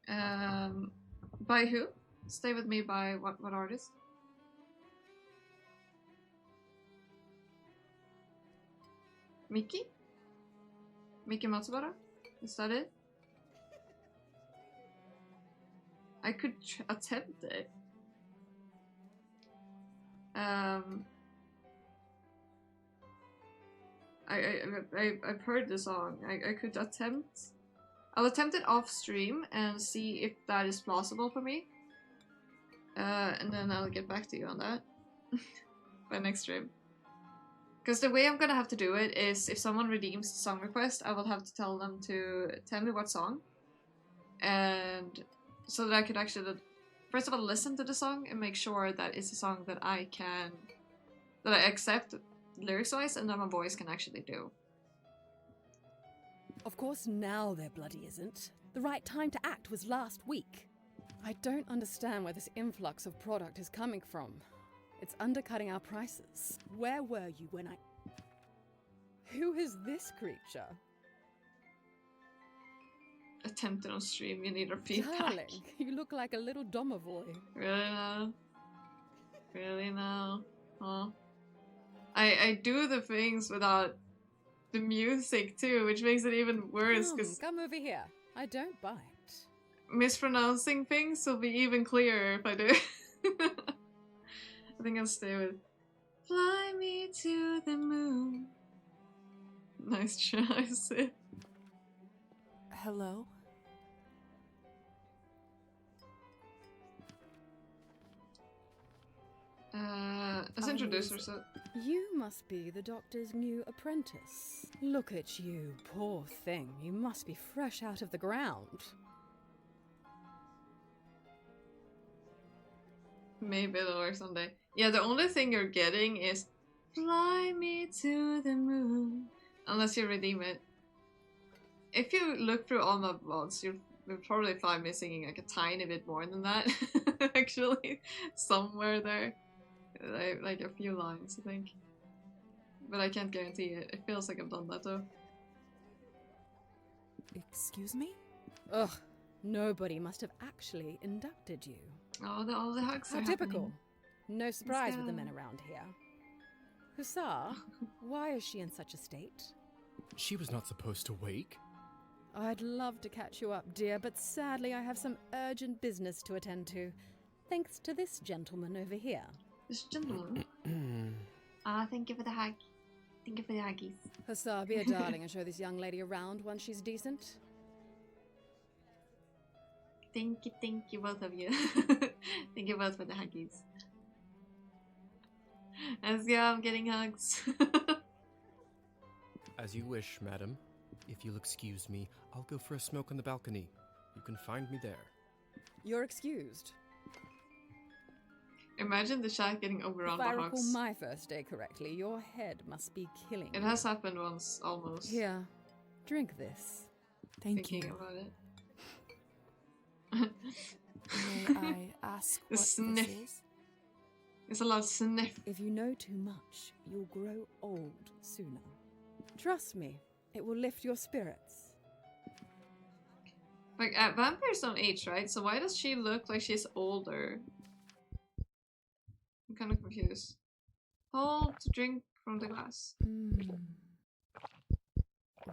By who? Stay With Me by what artist? Miki? Miki Matsubara? Is that it? I could attempt it. I've heard the song. I could attempt. I'll attempt it off stream and see if that is plausible for me. And then I'll get back to you on that by next stream. Because the way I'm gonna have to do it is if someone redeems the song request, I will have to tell them to tell me what song. And so that I could actually, first of all, listen to the song and make sure that it's a song that I accept lyrics-wise and that my voice can actually do. Of course now there bloody isn't. The right time to act was last week. I don't understand where this influx of product is coming from. It's undercutting our prices. Where were you when I... Who is this creature? Attempted on stream, you need our feedback. Darling, you look like a little domovoi. Really now? Really now? Huh? I do the things without the music too, which makes it even worse because Come over here. I don't bite. mispronouncing things will be even clearer if I do. I think I'll stay with Fly Me to the Moon. Nice try, Sid. Hello? Let's introduce herself. You must be the doctor's new apprentice. Look at you, poor thing. You must be fresh out of the ground. Maybe it'll work someday. Yeah, the only thing you're getting is Fly Me to the Moon. Unless you redeem it. If you look through all my VODs, you'll probably find me singing like a tiny bit more than that. Actually, somewhere there. Like a few lines, I think. But I can't guarantee it. It feels like I've done that though. Excuse me? Ugh, nobody must have actually inducted you. Oh, all the hugs How are typical. happening. No surprise with the go. men around here. Hussar, why is she in such a state? She was not supposed to wake. I'd love to catch you up, dear, but sadly I have some urgent business to attend to. Thanks to this gentleman over here. This gentleman. Thank you for the hug. Thank you for the huggies. Hussar, be a darling and show this young lady around once she's decent. Thank you both of you. Thank you both for the huggies. Let's go, I'm getting hugs. As you wish, madam. If you'll excuse me, I'll go for a smoke on the balcony. You can find me there. You're excused. Imagine the chat getting overrun If I by recall hugs. my first day correctly, your head must be killing It you. has happened once, almost. Here, drink this. Thank Thinking you. about it. May I ask The what sniff. this is? It's a lot of sniff. If you know too much, you'll grow old sooner. Trust me, it will lift your spirits. Like, vampires don't age, right? So why does she look like she's older? I'm kind of confused. Hold to drink from the glass.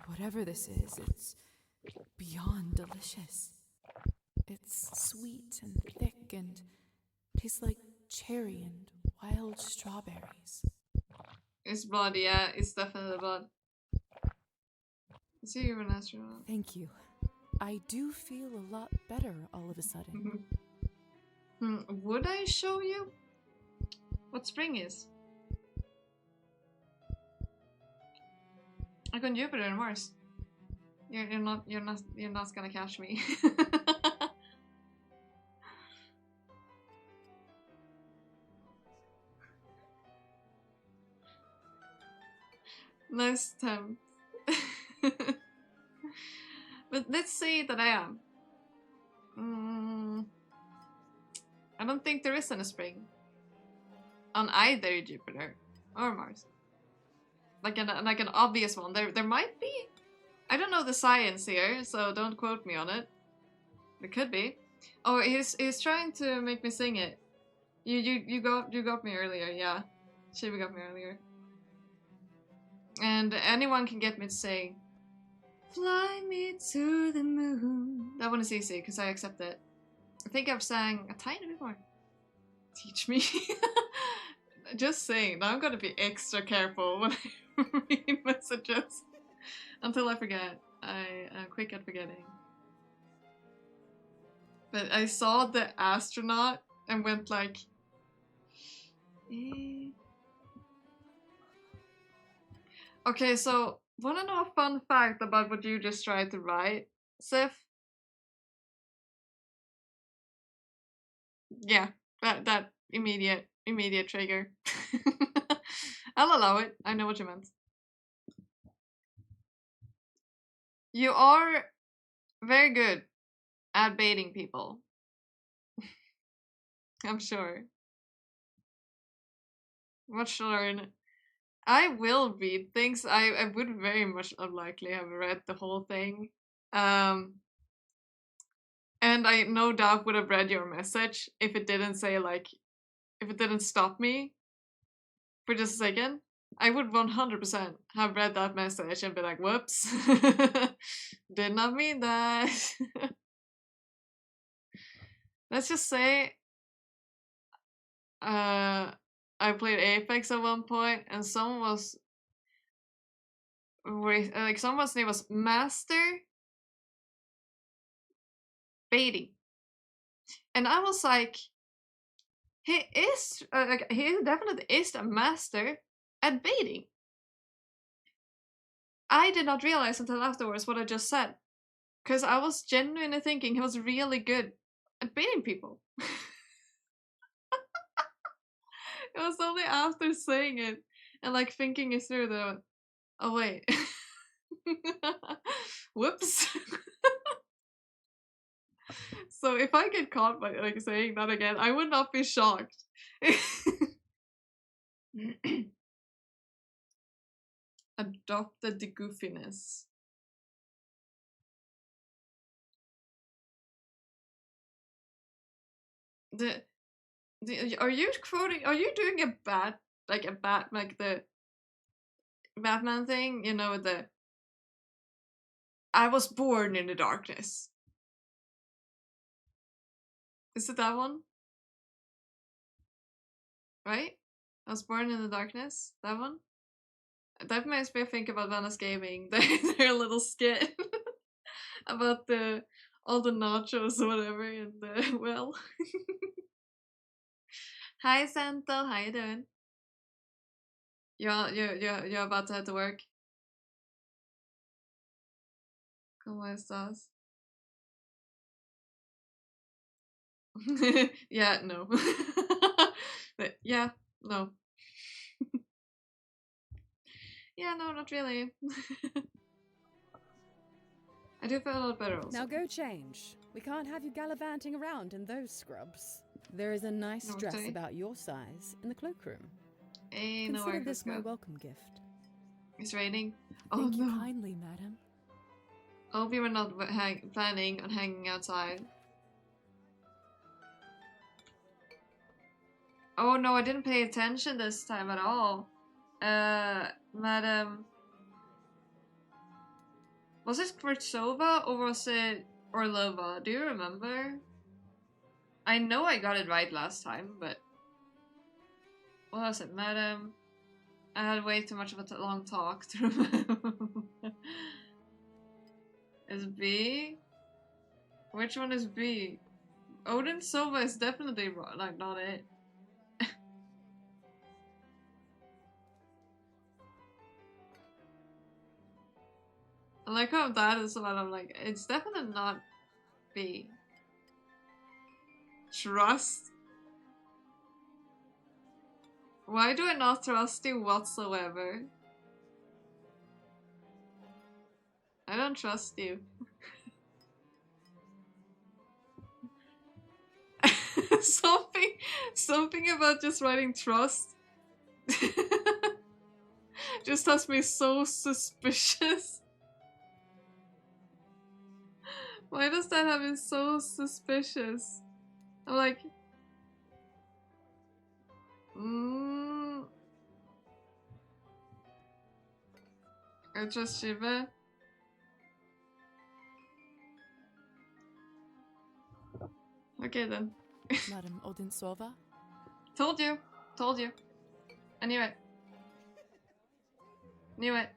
Whatever this is, it's beyond delicious. It's sweet and thick and tastes like cherry and wild strawberries. It's blood, yeah, it's definitely blood. I see you're an astronaut. Thank you. I do feel a lot better all of a sudden. Would I show you what spring is? Like on Jupiter and Mars. You're not gonna catch me. Nice attempt. But let's say that I am. I don't think there is any spring on either Jupiter or Mars. Like an obvious one. There might be. I don't know the science here, so don't quote me on it. It could be. Oh, he's trying to make me sing it. You got me earlier, yeah. Shiva got me earlier. And anyone can get me to sing "Fly me to the moon." That one is easy because I accept it. I think I've sang a tiny bit more. Teach me. Just saying. Now I'm gonna be extra careful when I read messages until I forget. I'm quick at forgetting. But I saw the astronaut and went like, Okay, so wanna know a fun fact about what you just tried to write, Sif? Yeah, that immediate trigger. I'll allow it. I know what you meant. You are very good at baiting people. I'm sure. Much to learn. I will read things. I would very much unlikely have read the whole thing. And I no doubt would have read your message if it didn't say like, if it didn't stop me for just a second. I would 100% have read that message and be like, whoops. Did not mean that. Let's just say I played Apex at one point and someone was someone's name was Master Baiting. And I was like, he definitely is a master at baiting. I did not realize until afterwards what I just said. Because I was genuinely thinking he was really good at baiting people. It was only after saying it and like thinking it through that I went, oh wait. Whoops. So if I get caught by like saying that again, I would not be shocked. Adopted the goofiness. Are you quoting? Are you doing a like the Batman thing? You know, the I was born in the darkness. Is it that one? Right? I was born in the darkness. That one. That makes me think about Venice Gaming. Their little skit about all the nachos or whatever in the well. Hi Santo, how you doing? You're about to head to work. ¿Cómo estás? Yeah, no. Yeah, no. Yeah, no, not really. I do feel a lot better also. Now go change. We can't have you gallivanting around in those scrubs. There is a nice dress about your size in the cloakroom. Hey, Consider this my welcome gift. It's raining. Thank you kindly, madam. Hope you were not planning on hanging outside. Oh no, I didn't pay attention this time at all. Madam. Was it Kvartsova or was it Orlova? Do you remember? I know I got it right last time, but... What was it, Madam? I had way too much of a long talk to remember. Is B? Which one is B? Odin Sova is definitely like not it. I like how that is what I'm like, it's definitely not B. Trust? Why do I not trust you whatsoever? I don't trust you. something about just writing trust just has me so suspicious. Why does that have me so suspicious? I'm like, I trust Shiva. Okay then. Madam Odintsova? Told you. Told you. I knew it. Knew it.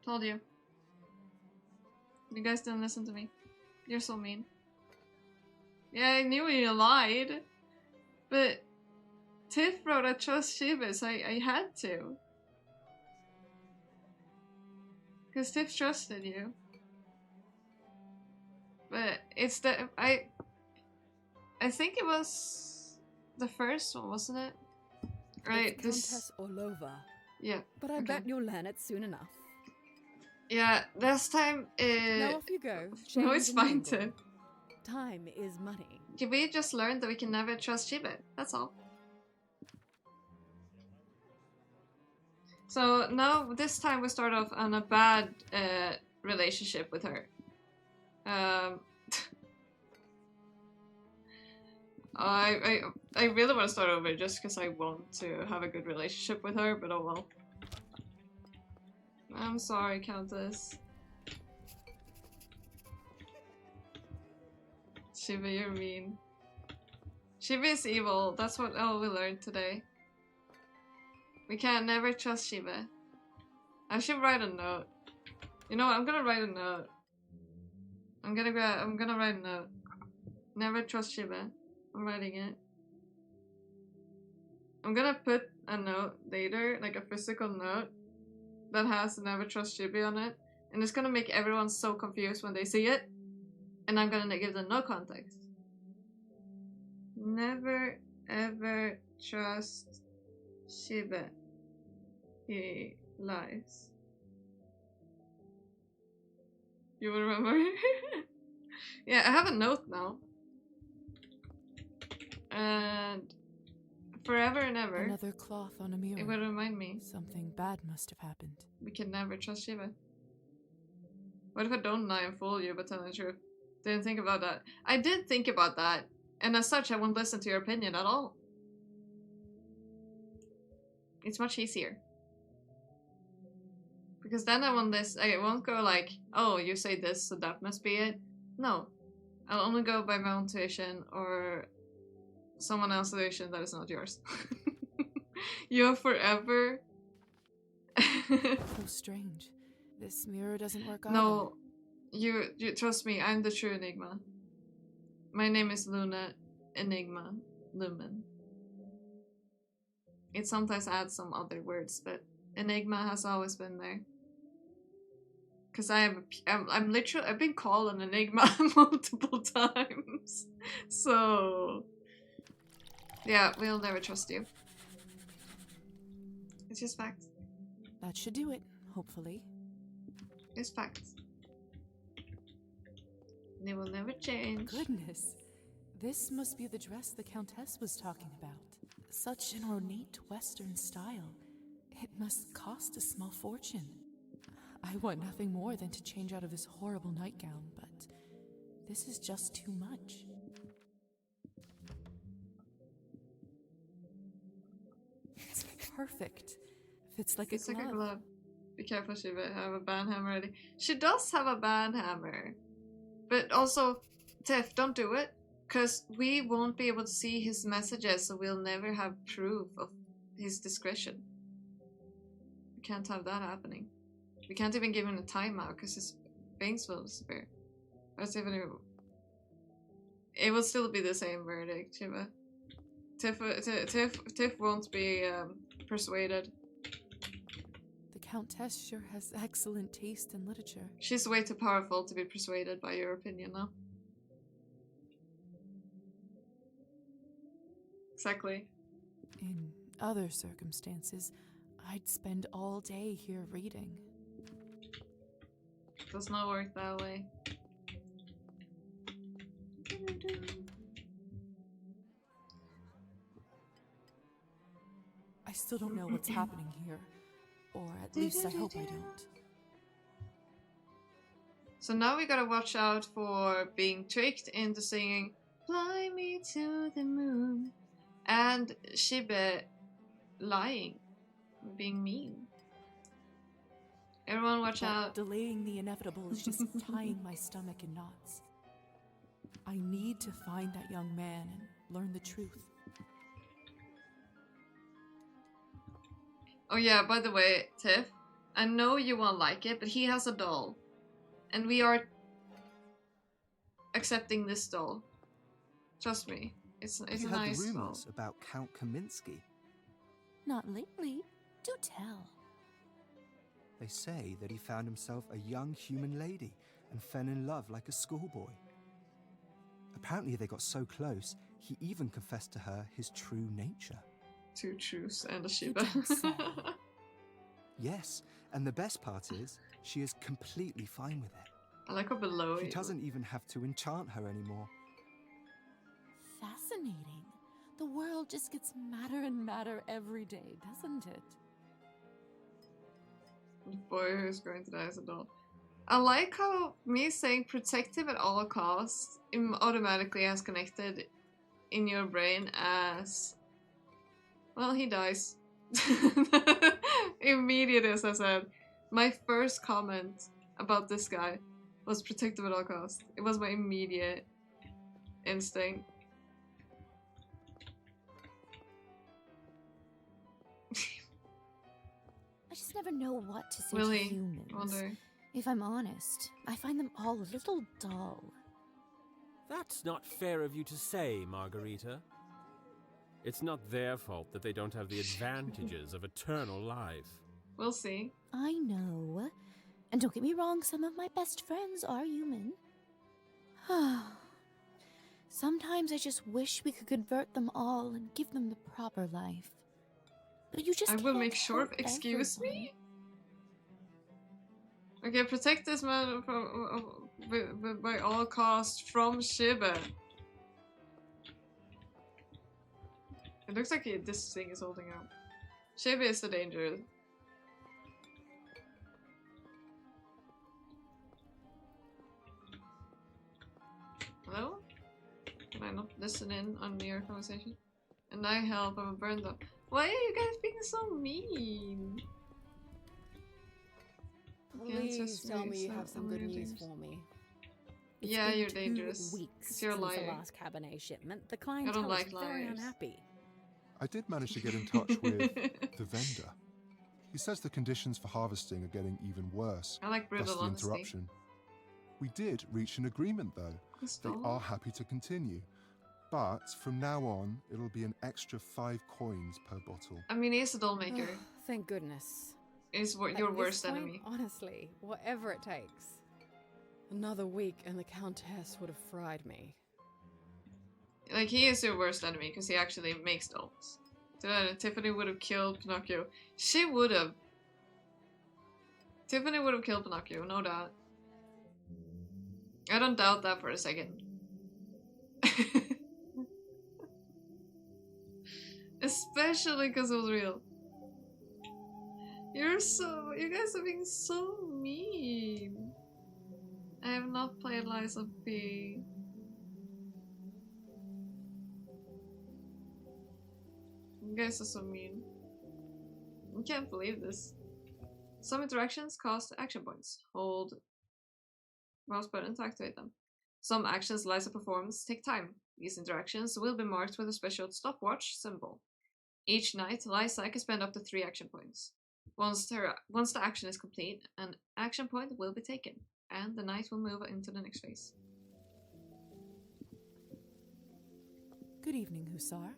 Told you. You guys didn't listen to me. You're so mean. Yeah, I knew you lied. But Tiff wrote I trust Shiva, so I had to. Because Tiff trusted you. But it's the... I think it was the first one, wasn't it? Right, It's Countess Orlova. Yeah. But I bet you'll learn it soon enough. Yeah, this time Now off you go. No, it's Change and fine mingle. too. Time is money. We just learned that we can never trust Shiba. That's all. So now, this time we start off on a bad relationship with her. I really want to start over just because I want to have a good relationship with her, but oh well. I'm sorry, Countess. Shiva, you're mean. Shiva is evil. That's what we learned today. We can never trust Shiva. I should write a note. You know what? I'm gonna write a note. I'm gonna write a note. Never trust Shiva. I'm writing it. I'm gonna put a note later, like a physical note, that has never trust Shiba on it. And it's gonna make everyone so confused when they see it. And I'm gonna give them no context. Never ever trust Shiba. He lies. You will remember? Yeah, I have a note now. And forever and ever. Another cloth on a mirror. It will remind me. Something bad must have happened. We can never trust Shiva. What if I don't lie and fool you but tell the truth? Didn't think about that. I did think about that. And as such, I won't listen to your opinion at all. It's much easier. Because then I won't go like, oh, you say this, so that must be it. No. I'll only go by my own tuition or someone else's tuition that is not yours. You're forever. So strange. This mirror doesn't work out. No, you trust me, I'm the true Enigma. My name is Luna Enigma Lumen. It sometimes adds some other words, but Enigma has always been there. Cause I'm literally, I've been called an Enigma multiple times. So yeah, we'll never trust you. It's just facts. That should do it, hopefully. It's facts. They will never change. Goodness. This must be the dress the Countess was talking about. Such an ornate Western style. It must cost a small fortune. I want nothing more than to change out of this horrible nightgown, but this is just too much. It's perfect. Fits like It's a glove. like a glove. Be careful, Shiva. I have a band hammer ready. She does have a band hammer. But also, Tiff, don't do it. Because we won't be able to see his messages, so we'll never have proof of his discretion. We can't have that happening. We can't even give him a timeout because his bangs will disappear. That's even. It will still be the same verdict, Shiva. Tiff won't be persuaded. The Countess sure has excellent taste in literature. She's way too powerful to be persuaded by your opinion now. Exactly. In other circumstances, I'd spend all day here reading. Does not work that way. I still don't know what's happening here. Or at least I hope I don't. So now we gotta watch out for being tricked into singing "Fly me to the moon" and Shibe lying, being mean. Everyone watch But out. delaying the inevitable is just tying my stomach in knots. I need to find that young man and learn the truth. Oh yeah, by the way, Tiff, I know you won't like it, but he has a doll. And we are accepting this doll. Trust me. It's Have a you heard nice the doll. rumors about Count Kaminsky? Not lately. Do tell. They say that he found himself a young human lady and fell in love like a schoolboy. Apparently they got so close, he even confessed to her his true nature. 2 truths and a You Shiba. don't say. Yes, and the best part is, she is completely fine with it. I like how below He you. doesn't even have to enchant her anymore. Fascinating. The world just gets madder and madder every day, doesn't it? The boy who's going to die as a doll. I like how me saying protective at all costs automatically has connected in your brain as, well, he dies. Immediately, as I said, my first comment about this guy was protective at all costs. It was my immediate instinct. I just never know what to say Will to he? humans. I wonder. If I'm honest, I find them all a little dull. That's not fair of you to say, Margarita. It's not their fault that they don't have the advantages of eternal life. We'll see. I know. And don't get me wrong, some of my best friends are human. Sometimes I just wish we could convert them all and give them the proper life. But you just I will can't make sure of. help Excuse everyone. me? Okay, protect this man from by all costs from Shiba. It looks like this thing is holding out. Shiba is the danger. Hello? Can I not listen in on your conversation? And I help, I'm a burn though. Why are you guys being so mean? Please tell me you have some good news for me. It's Yeah, been you're 2 dangerous. weeks 'Cause you're a since liar. the last Cabernet shipment. The I clientele don't like is very liars. unhappy. I did manage to get in touch with the vendor. He says the conditions for harvesting are getting even worse. I like Thus brutal the honesty. interruption. We did reach an agreement though. They are happy to continue. But from now on, it'll be an extra 5 coins per bottle. I mean, he's a doll maker. Thank goodness. He's At your this worst point, enemy. Honestly, whatever it takes. Another week and the Countess would have fried me. Like, he is your worst enemy because he actually makes dolls. Tiffany would have killed Pinocchio. She would have. Tiffany would have killed Pinocchio, no doubt. I don't doubt that for a second. Especially because it was real. You guys are being so mean. I have not played Lies of P. You guys are so mean. I can't believe this. Some interactions cost action points. Hold mouse button to activate them. Some actions Liza performs take time. These interactions will be marked with a special stopwatch symbol. Each night, Liza can spend up to 3 action points. Once the action is complete, an action point will be taken, and the night will move into the next phase. Good evening, Hussar.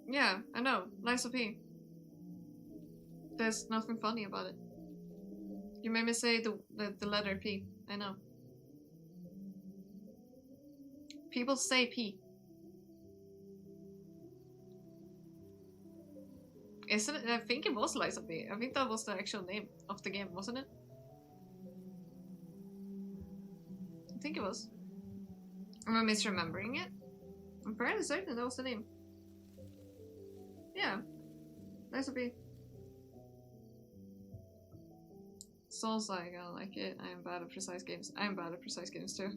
Yeah, I know. Liza P. There's nothing funny about it. You made me say the letter P. I know. People say P. Isn't it? I think it was Liza P. I think that was the actual name of the game, wasn't it? I think it was. Am I misremembering it? I'm fairly certain that was the name. Yeah. Liza P. Souls like, I don't like it. I am bad at precise games. I am bad at precise games too.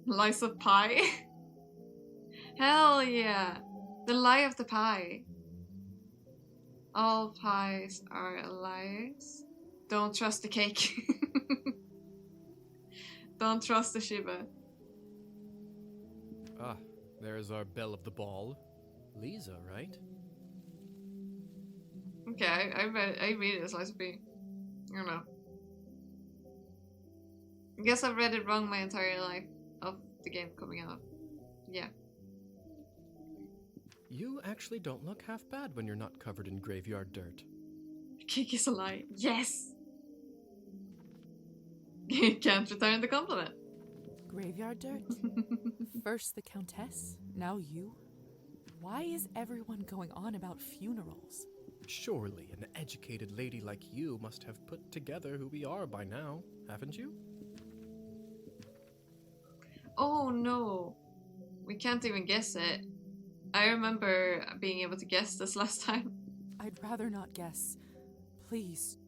Liza Pie? Hell yeah! The lie of the pie. All pies are liars. Don't trust the cake. Don't trust the Shiba. Ah, there's our belle of the ball. Lisa, right? Okay, I read it as Liza P. I don't know. I guess I've read it wrong my entire life of the game coming out. Yeah. You actually don't look half bad when you're not covered in graveyard dirt. Cake is a lie. Yes! Can't return the compliment. Graveyard dirt? First the Countess, now you? Why is everyone going on about funerals? Surely an educated lady like you must have put together who we are by now, haven't you? Oh no. We can't even guess it. I remember being able to guess this last time. I'd rather not guess. Please,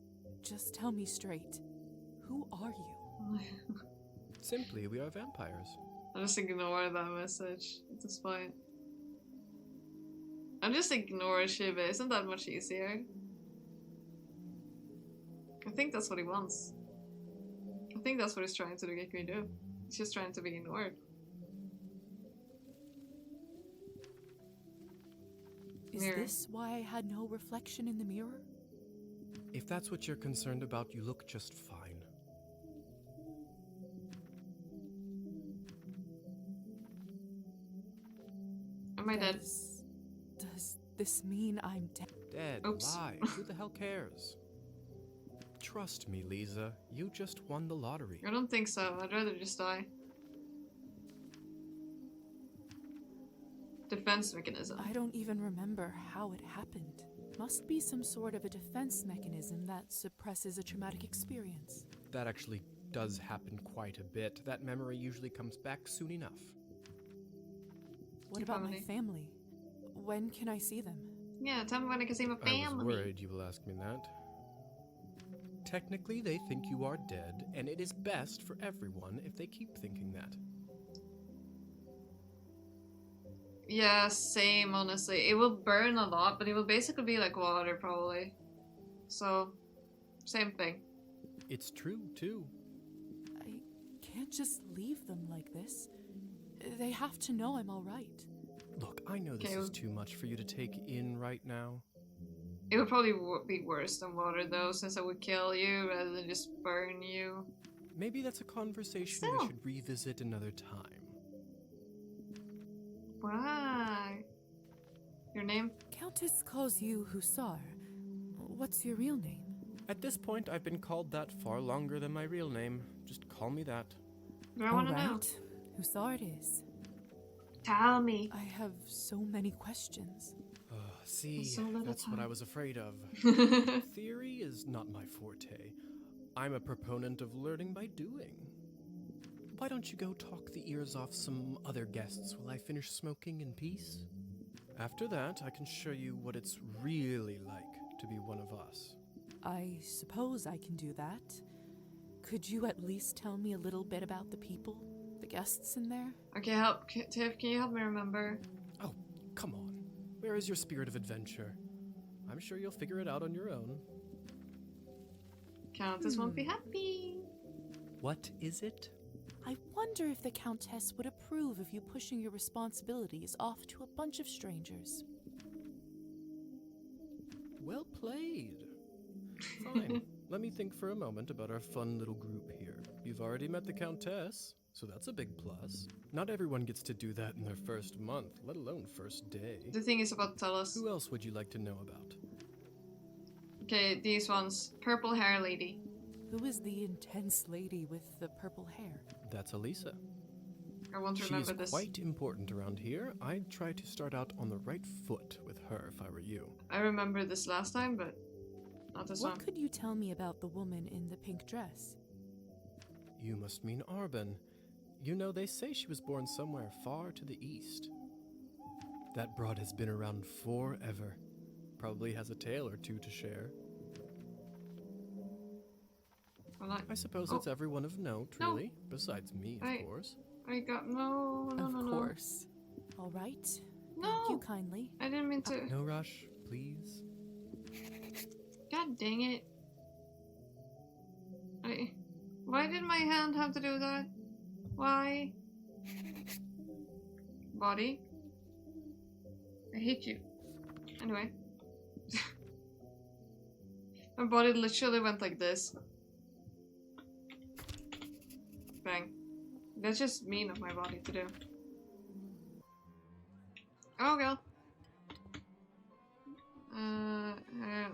just tell me straight. Who are you? Simply, we are vampires. I'll just ignore that message at this point. I'll just ignore Shiba, isn't that much easier? I think that's what he wants. I think that's what he's trying to get me to do. He's just trying to be ignored. Is this why I had no reflection in the mirror? If that's what you're concerned about, you look just fine. Am I dead? Does this mean I'm dead? Dead, Oops. lie. Who the hell cares? Trust me, Lisa. You just won the lottery. I don't think so. I'd rather just die. Defense mechanism. I don't even remember how it happened. Must be some sort of a defense mechanism that suppresses a traumatic experience. That actually does happen quite a bit. That memory usually comes back soon enough. What about my family? When can I see them? Yeah, tell me when I can see my family. I was worried you will ask me that. Technically, they think you are dead, and it is best for everyone if they keep thinking that. Yeah, same, honestly. It will burn a lot, but it will basically be like water, probably. So, same thing. It's true, too. I can't just leave them like this. They have to know I'm alright. Look, I know this is too much for you to take in right now. It would probably be worse than water, though, since it would kill you rather than just burn you. Maybe that's a conversation we should revisit another time. Why? Your name? Countess calls you Hussar. What's your real name? At this point, I've been called that far longer than my real name. Just call me that. I want to know. Hussar it is. Tell me. I have so many questions. See, that's what I was afraid of. Theory is not my forte. I'm a proponent of learning by doing. Why don't you go talk the ears off some other guests while I finish smoking in peace? After that, I can show you what it's really like to be one of us. I suppose I can do that. Could you at least tell me a little bit about the people, the guests in there? Okay, Tiff, can you help me remember? Oh, come on. Where is your spirit of adventure? I'm sure you'll figure it out on your own. Countess won't be happy. What is it? I wonder if the Countess would approve of you pushing your responsibilities off to a bunch of strangers. Well played. Fine. Let me think for a moment about our fun little group here. You've already met the Countess. So that's a big plus. Not everyone gets to do that in their first month, let alone first day. The thing is about to tell us. Who else would you like to know about? Okay, these ones. Purple hair lady. Who is the intense lady with the purple hair? That's Elisa. I won't She remember is this. quite important around here. I'd try to start out on the right foot with her if I were you. I remember this last time, but not this one. What could you tell me about the woman in the pink dress? You must mean Arbin. You know, they say she was born somewhere far to the east. That broad has been around forever. Probably has a tale or two to share. I suppose it's everyone of note, really. Besides me, of course. I got no. Of course. All right. No. Thank you kindly. I didn't mean to. No rush, please. God dang it. Why did my hand have to do that? Why? Body. I hate you. Anyway. My body literally went like this. Bang. That's just mean of my body to do. Oh, girl.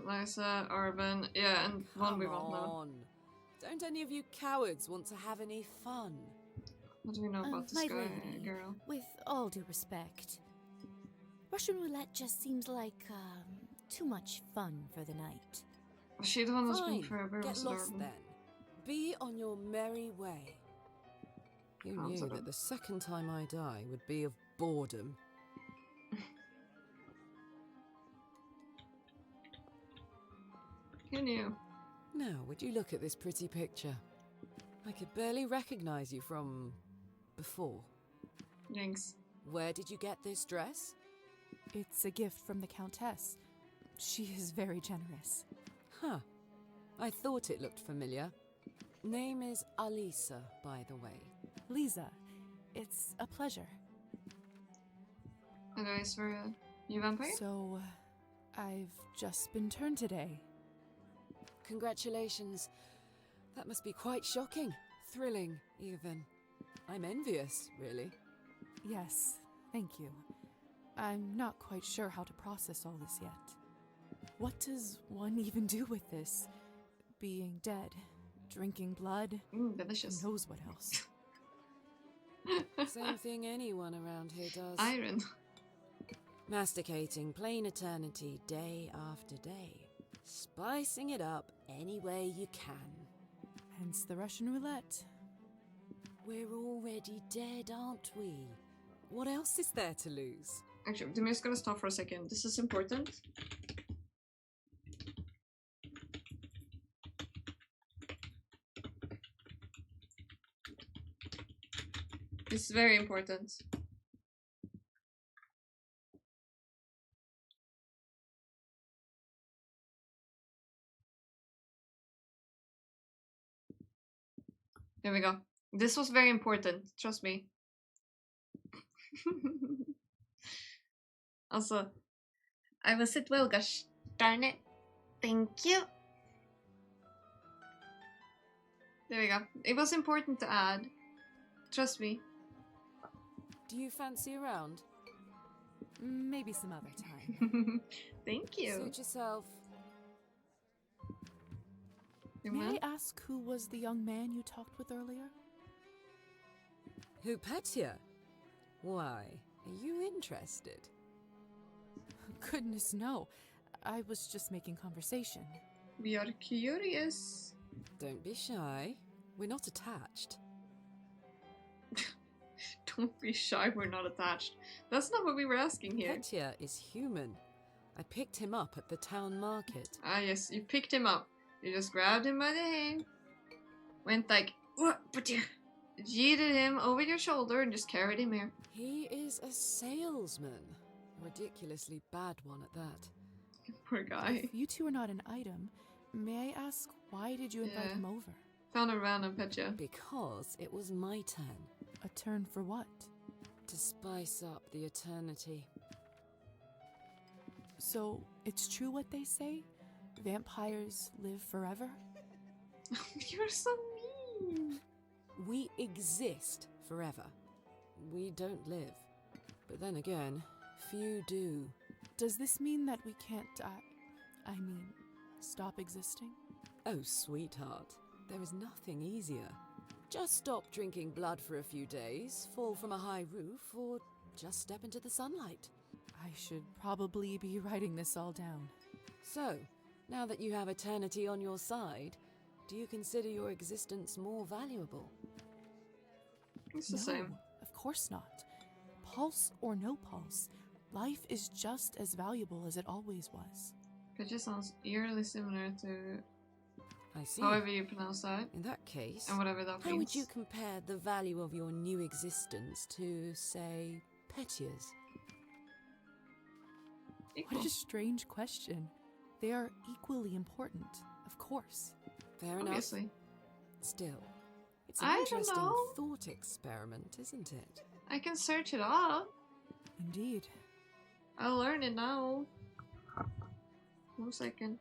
Lisa, Arbin. Yeah, and one we won't know. Don't any of you cowards want to have any fun? What do we know about this My guy, lady, girl? with all due respect, Russian roulette just seems like, too much fun for the night. Was she the one that's been Fine, forever? get Was lost Arbin? then. Be on your merry way. You knew that the second time I die would be of boredom. Who knew? Now, would you look at this pretty picture? I could barely recognize you from before. Thanks. Where did you get this dress? It's a gift from the Countess. She is very generous. Huh. I thought it looked familiar. Name is Alisa, by the way. Lisa, it's a pleasure. Anyways, for you vampire? So, I've just been turned today. Congratulations. That must be quite shocking. Thrilling, even. I'm envious, really. Yes, thank you. I'm not quite sure how to process all this yet. What does one even do with this? Being dead, drinking blood, delicious. Who knows what else? Same thing anyone around here does. Iron. Masticating plain eternity day after day. Spicing it up any way you can. Hence the Russian roulette. We're already dead, aren't we? What else is there to lose? Actually, the music's gonna stop for a second. This is important. This is very important. There we go. This was very important, trust me. Also, I will sit well, gosh darn it. Thank you. There we go. It was important to add. Trust me. Do you fancy a round? Maybe some other time. Thank you. Suit yourself. May I ask who was the young man you talked with earlier? Who, Petya? Why, are you interested? Goodness, no. I was just making conversation. We are curious. Don't be shy. We're not attached. Don't be shy, we're not attached. That's not what we were asking here. Petya is human. I picked him up at the town market. Ah yes, you picked him up. You just grabbed him by the hand, went like, what? But you yeeted him over your shoulder and just carried him here. He is a salesman. A ridiculously bad one at that. Poor guy. If you two are not an item, may I ask why did you invite him over? Found a random Petya. Because it was my turn. A turn for what? To spice up the eternity. So, it's true what they say? Vampires live forever? You're so mean. We exist forever. We don't live. But then again, few do. Does this mean that we can't stop existing? Oh, sweetheart, there is nothing easier. Just stop drinking blood for a few days, fall from a high roof, or just step into the sunlight. I should probably be writing this all down. So, now that you have eternity on your side, do you consider your existence more valuable? It's the same. Of course not. Pulse or no pulse, life is just as valuable as it always was. It just sounds eerily similar to I see. however you pronounce that. In that case, And whatever that how means. would you compare the value of your new existence to, say, Petya's? What a strange question. They are equally important, of course. Fair enough. Obviously. Still, it's an I don't interesting know. thought experiment, isn't it? I can search it up. Indeed. I'll learn it now. 1 second.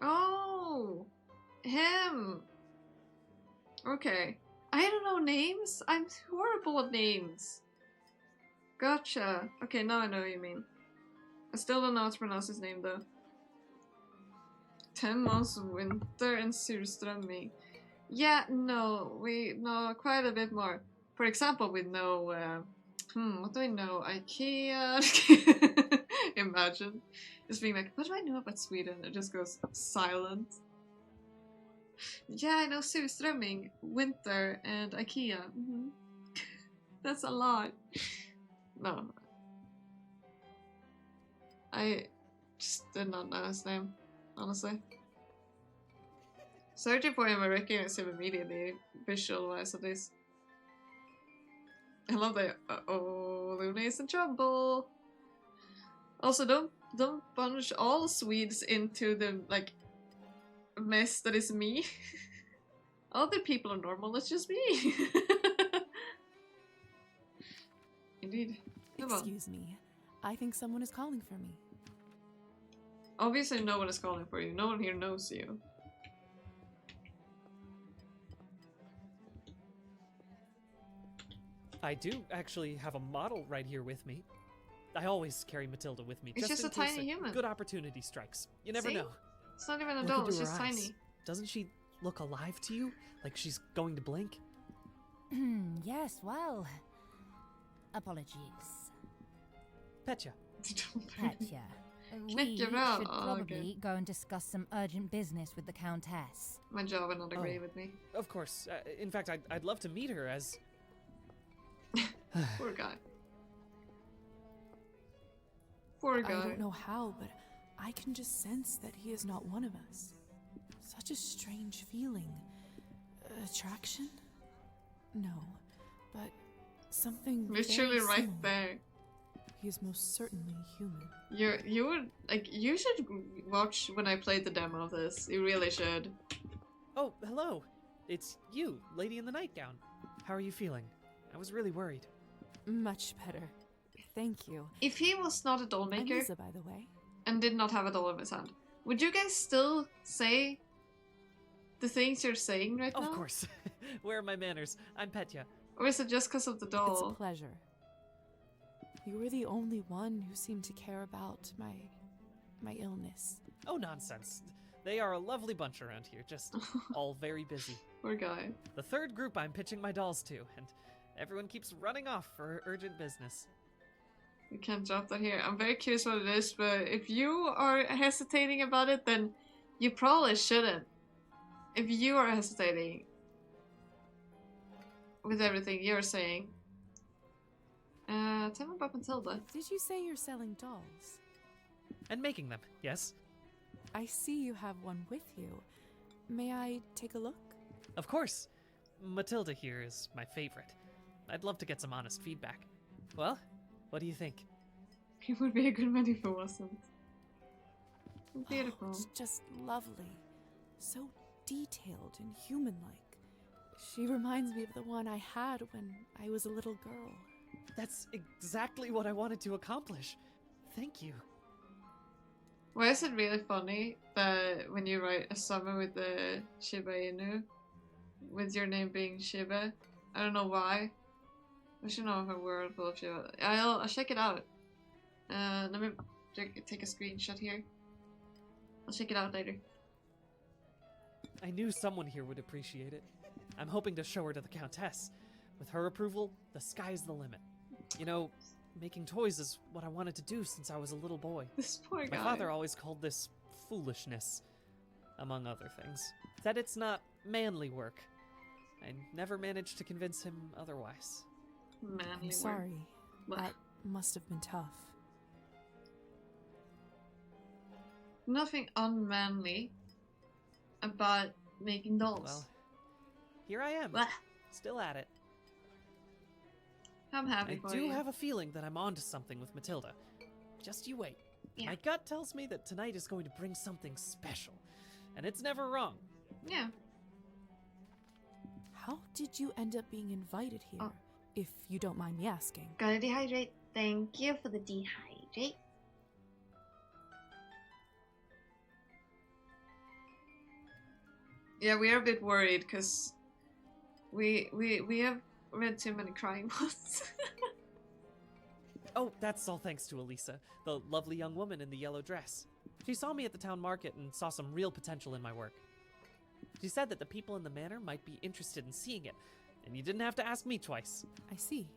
Oh, him. Okay. I don't know names. I'm horrible at names. Gotcha. Okay, now I know what you mean. I still don't know how to pronounce his name though. 10 months of winter and surströmming. Yeah, no, we know quite a bit more. For example, we know, what do we know? IKEA. Imagine. Just being like, what do I know about Sweden? It just goes silent. Yeah, I know surströmming, winter, and IKEA. That's a lot. No. I just did not know his name, honestly. Searching for him, I recognize him immediately, visual-wise at least. I love that. Uh-oh, Luna is in trouble. Also, don't bunch all Swedes into the, like, mess that is me. Other people are normal, it's just me. Indeed. Come on. Excuse me. I think someone is calling for me. Obviously no one is calling for you. No one here knows you. I do actually have a model right here with me. I always carry Matilda with me. It's just in a case tiny human. Good opportunity strikes. You never See? know. It's not even an Look adult, into it's her just eyes. tiny. Doesn't she look alive to you? Like she's going to blink? Yes, well. Apologies. Petya. Petya. We Knäckebröd. should Oh, probably okay. go and discuss some urgent business with the Countess. My jaw would not agree Oh. with me. Of course. In fact, I'd love to meet her as... Poor guy. Poor guy. I don't know how, but I can just sense that he is not one of us. Such a strange feeling. Attraction? No, but something Literally very right similar. there. He is most certainly human. You would like you should watch when I played the demo of this. You really should. Oh, hello. It's you, lady in the nightgown. How are you feeling? I was really worried. Much better. Thank you. If he was not a doll I'm maker Lisa, by the way. and did not have a doll in his hand, would you guys still say the things you're saying right now? Of course. Where are my manners? I'm Petya. Or is it just because of the It's a doll? pleasure. You were the only one who seemed to care about my illness. Oh, nonsense. They are a lovely bunch around here, just all very busy. Poor guy. The third group I'm pitching my dolls to, and everyone keeps running off for urgent business. We can't drop that here. I'm very curious what it is, but if you are hesitating about it, then you probably shouldn't. If you are hesitating with everything you're saying. Tell me about Matilda. Did you say you're selling dolls? And making them, yes? I see you have one with you. May I take a look? Of course. Matilda here is my favorite. I'd love to get some honest feedback. Well, what do you think? He would be a good man if it wasn't. Beautiful. It's just lovely. So detailed and human-like. She reminds me of the one I had when I was a little girl. That's exactly what I wanted to accomplish. Thank you. Why is it really funny that when you write a summon with the Shiba Inu, with your name being Shiba? I don't know why. I should know her world full of Shiba. I'll check it out. Let me take a screenshot here. I'll check it out later. I knew someone here would appreciate it. I'm hoping to show her to the Countess. With her approval, the sky's the limit. You know, making toys is what I wanted to do since I was a little boy. This poor guy. My father always called this foolishness, among other things. Said it's not manly work. I never managed to convince him otherwise. Manly I'm work. sorry. What? That must have been tough. Nothing unmanly about making dolls. Well, here I am, Blah. still at it. I'm happy I for do you. have a feeling that I'm onto something with Matilda. Just you wait. Yeah. My gut tells me that tonight is going to bring something special. And it's never wrong. Yeah. How did you end up being invited here, Oh. if you don't mind me asking? Gotta dehydrate. Thank you for the dehydrate. Yeah, we are a bit worried because we have read too many crying ones. Oh, that's all thanks to Elisa, the lovely young woman in the yellow dress. She saw me at the town market and saw some real potential in my work. She said that the people in the manor might be interested in seeing it, and you didn't have to ask me twice. I see.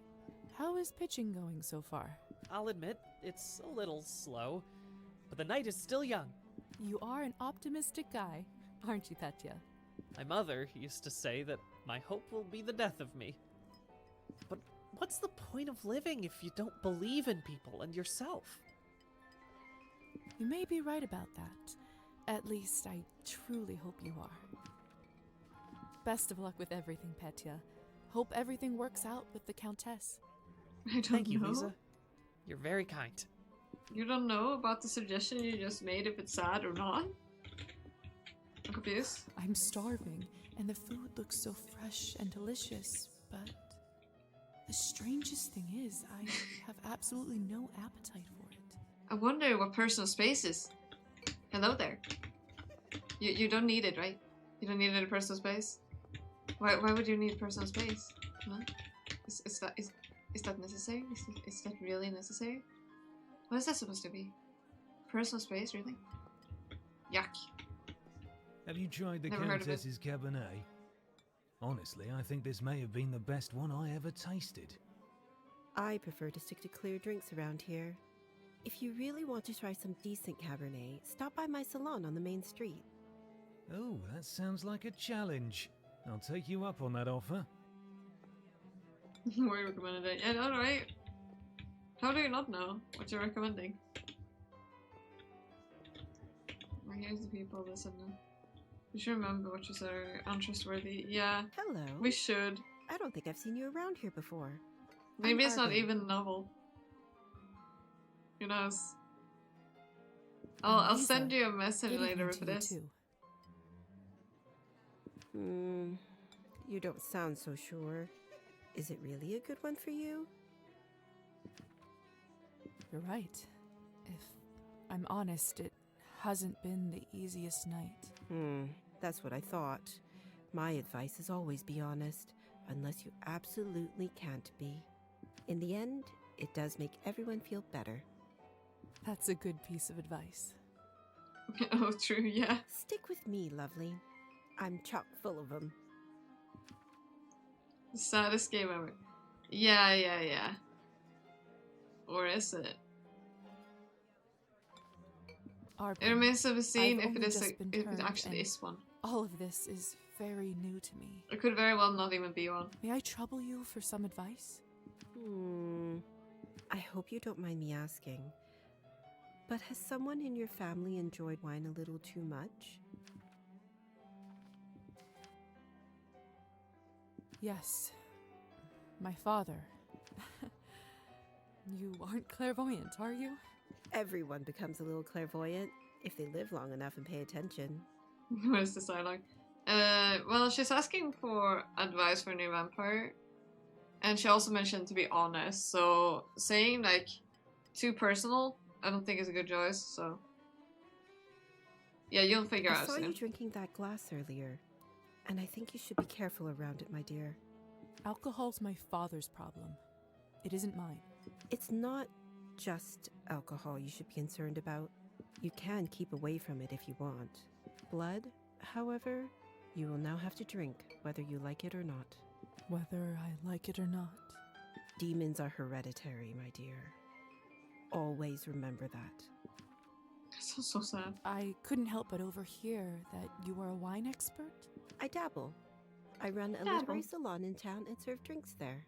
How is pitching going so far? I'll admit, it's a little slow, but the night is still young. You are an optimistic guy, aren't you, Petya? My mother used to say that my hope will be the death of me. But what's the point of living if you don't believe in people and yourself? You may be right about that. At least, I truly hope you are. Best of luck with everything, Petya. Hope everything works out with the Countess. I don't Thank you, know. Lisa. You're very kind. You don't know about the suggestion you just made if it's sad or not? I'm confused. I'm starving, and the food looks so fresh and delicious, but the strangest thing is, I have absolutely no appetite for it. I wonder what personal space is. Hello there. You don't need it, right? You don't need any personal space? Why would you need personal space? Huh? Is that necessary? Is that really necessary? What is that supposed to be? Personal space, really? Yuck. Have you tried the Never heard of it. Countess's Cabernet? Honestly, I think this may have been the best one I ever tasted. I prefer to stick to clear drinks around here. If you really want to try some decent Cabernet, stop by my salon on the main street. Oh, that sounds like a challenge. I'll take you up on that offer. More recommended it. Yeah, alright. How do you not know what you're recommending? Well, here's the people that said no. You should remember what you said earlier. Untrustworthy. Yeah. Hello. We should. I don't think I've seen you around here before. Maybe I'm it's not Arvin. even novel. Who knows? I'll Lisa, send you a message good later evening if to it you is. too. You don't sound so sure. Is it really a good one for you? You're right. If I'm honest, it hasn't been the easiest night. That's what I thought. My advice is always be honest, unless you absolutely can't be. In the end, it does make everyone feel better. That's a good piece of advice. Oh, true, yeah. Stick with me, lovely. I'm chock full of them. The saddest game ever. Yeah. Or is it? It remains to be seen if it is if it actually is one. All of this is very new to me. It could very well not even be one. May I trouble you for some advice? I hope you don't mind me asking. But has someone in your family enjoyed wine a little too much? Yes. My father. You aren't clairvoyant, are you? Everyone becomes a little clairvoyant if they live long enough and pay attention. What is this dialogue? Well, she's asking for advice for a new vampire. And she also mentioned to be honest, so saying like too personal, I don't think is a good choice, so. Yeah, you'll figure I out saw soon. you drinking that glass earlier, and I think you should be careful around it, my dear. Alcohol's my father's problem. It isn't mine. It's not just alcohol you should be concerned about. You can keep away from it if you want. Blood, however, you will now have to drink, whether you like it or not. Whether I like it or not. Demons are hereditary, my dear. Always remember that. So sad. I couldn't help but overhear that you are a wine expert? I dabble. I run a literary salon in town and serve drinks there.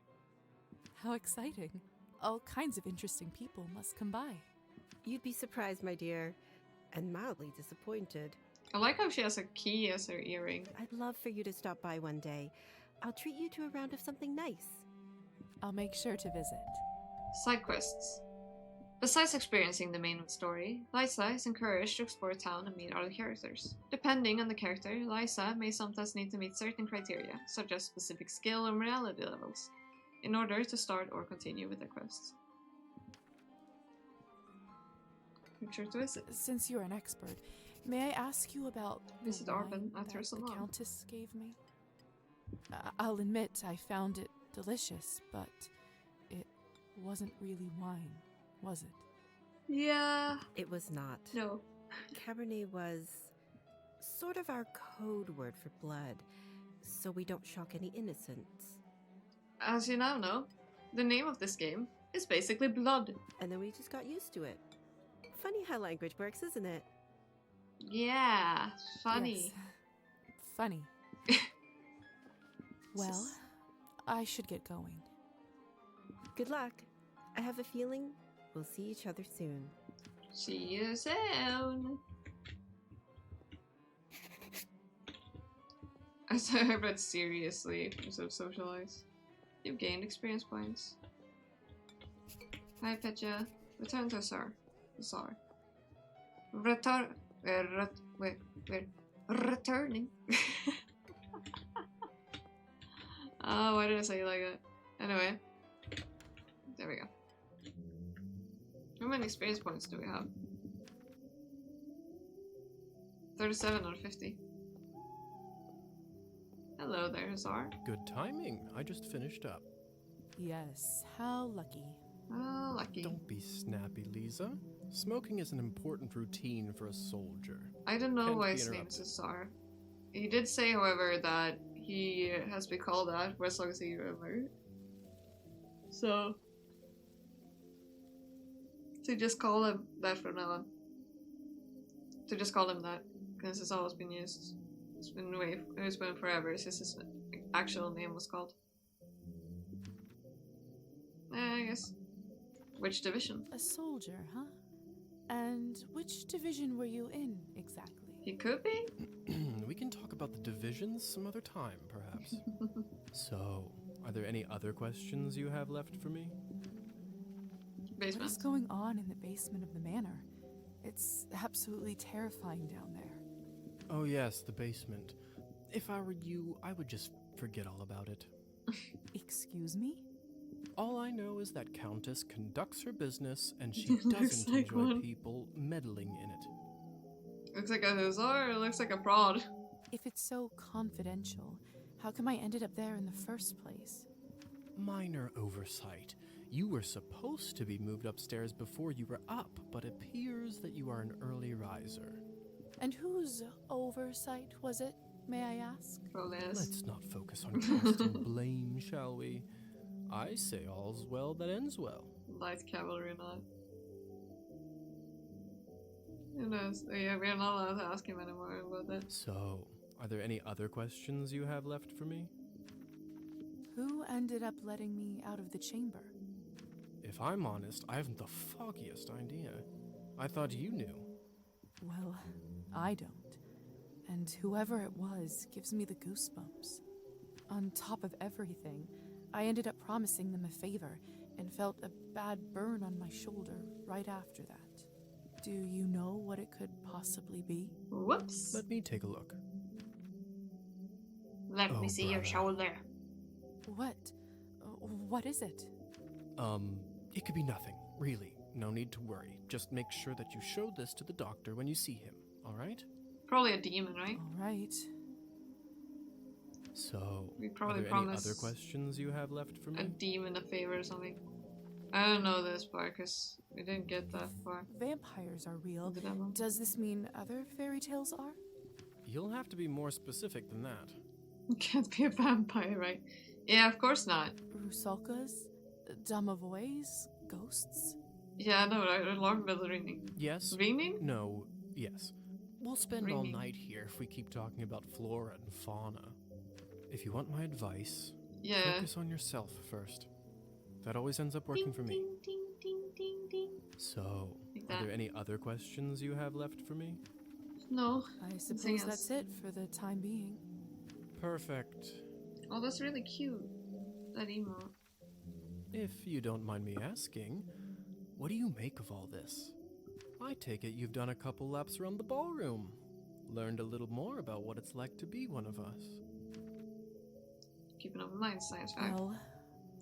How exciting. All kinds of interesting people must come by. You'd be surprised, my dear, and mildly disappointed. I like how she has a key as her earring. I'd love for you to stop by one day. I'll treat you to a round of something nice. I'll make sure to visit. Side quests. Besides experiencing the main story, Liza is encouraged to explore town and meet other characters. Depending on the character, Liza may sometimes need to meet certain criteria, such as specific skill or morality levels, in order to start or continue with the quests. Make sure to visit. Since you're an expert, may I ask you about Visit the Arben wine after that so the long. Countess gave me? I'll admit I found it delicious, but it wasn't really wine, was it? Yeah. It was not. No. Cabernet was sort of our code word for blood, so we don't shock any innocents. As you now know, the name of this game is basically Blood. And then we just got used to it. Funny how language works, isn't it? Yeah, funny. Yes. Funny. Well, I should get going. Good luck. I have a feeling we'll see each other soon. See you soon. I read seriously instead of socialize. You've gained experience points. Hi, Petya. Return to Azar. Returning. Oh, why did I say it like that? Anyway. There we go. How many experience points do we have? 37 out of 50. Hello there, Azar. Good timing. I just finished up. Yes, how lucky. Oh, lucky. Don't be snappy, Lisa. Smoking is an important routine for a soldier. I don't know Can't why be his name interrupted. is Azar. He did say, however, that he has been called that for as long as he remembered. So to just call him that from now on. To just call him that, because it's always been used. It's been forever since his actual name was called. I guess. Which division? A soldier, huh? And which division were you in, exactly? He could be? We can talk about the divisions some other time, perhaps. So, are there any other questions you have left for me? Basement. What is going on in the basement of the manor? It's absolutely terrifying down there. Oh yes, the basement. If I were you, I would just forget all about it. Excuse me? All I know is that Countess conducts her business and she doesn't like enjoy one. people meddling in it. Looks like a Hazar, it looks like a prod. If it's so confidential, how come I ended up there in the first place? Minor oversight. You were supposed to be moved upstairs before you were up, but appears that you are an early riser. And whose oversight was it, may I ask? Let's not focus on constant blame, shall we? I say all's well that ends well. Light cavalry or not. Who knows? Yeah, we're not allowed to ask him anymore about that. So, are there any other questions you have left for me? Who ended up letting me out of the chamber? If I'm honest, I haven't the foggiest idea. I thought you knew. Well, I don't. And whoever it was gives me the goosebumps. On top of everything, I ended up promising them a favor and felt a bad burn on my shoulder right after that. Do you know what it could possibly be? Whoops. Let me take a look. Let me see your shoulder. What? What is it? It could be nothing, really. No need to worry. Just make sure that you show this to the doctor when you see him, alright? Probably a demon, right? Alright. So, We are probably there any promised other questions you have left for a me? demon a favor or something. I don't know this part because we didn't get that far. Vampires are real. The demo. Does this mean other fairy tales are? You'll have to be more specific than that. Can't be a vampire, right? Yeah, of course not. Rusalkas? Domovoys? Ghosts? Yeah, no, right? Alarm bells ringing. Yes? Ringing? No, yes. We'll spend all Ringing. night here if we keep talking about flora and fauna. If you want my advice, Yeah. focus on yourself first. That always ends up working for me. Ding, ding, ding, ding, ding. So, Like are that. there any other questions you have left for me? No. I Nothing suppose else. that's it for the time being. Perfect. Oh, that's really cute. That emote. If you don't mind me asking, what do you make of all this? I take it you've done a couple laps around the ballroom. Learned a little more about what it's like to be one of us. Keeping up with mind science fact. Well,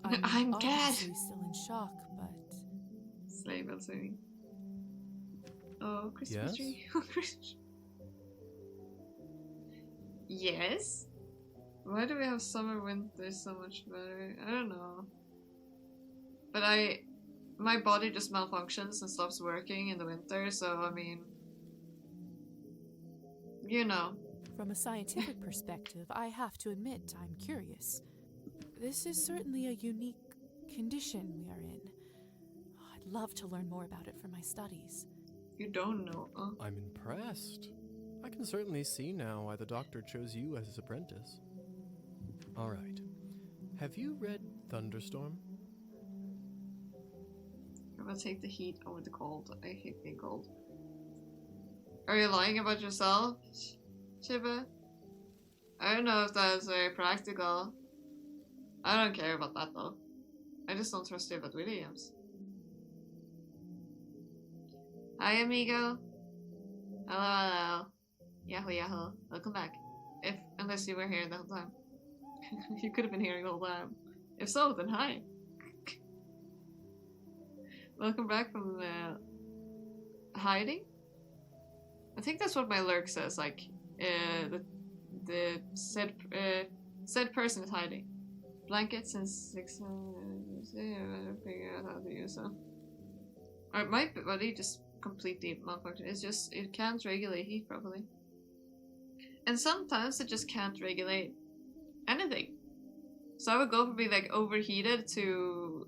I'm dead. obviously still in shock, but Sleigh bells ringing. Oh, Christmas Yes? tree. Oh, Christmas. Yes? Why do we have summer, winter so much better? I don't know. But my body just malfunctions and stops working in the winter, so I mean, you know. from a scientific perspective, I have to admit I'm curious. This is certainly a unique condition we are in. I'd love to learn more about it for my studies. You don't know. I'm impressed. I can certainly see now why the doctor chose you as his apprentice. Alright. Have you read Thunderstorm? I'm gonna take the heat over the cold. I hate being cold. Are you lying about yourself, Shiba? I don't know if that's very practical. I don't care about that though. I just don't trust David Williams. Hi, amigo. Hello, hello. Yahoo, yahoo. Welcome back. Unless you were here the whole time. You could have been here the whole time. If so, then hi. Welcome back from hiding? I think that's what my lurk says, like, the said person is hiding. Blanket since 6 figure out how to use them. Or my body just completely malfunctioned. It's just, it can't regulate heat properly. And sometimes it just can't regulate anything. So I would go from being like overheated to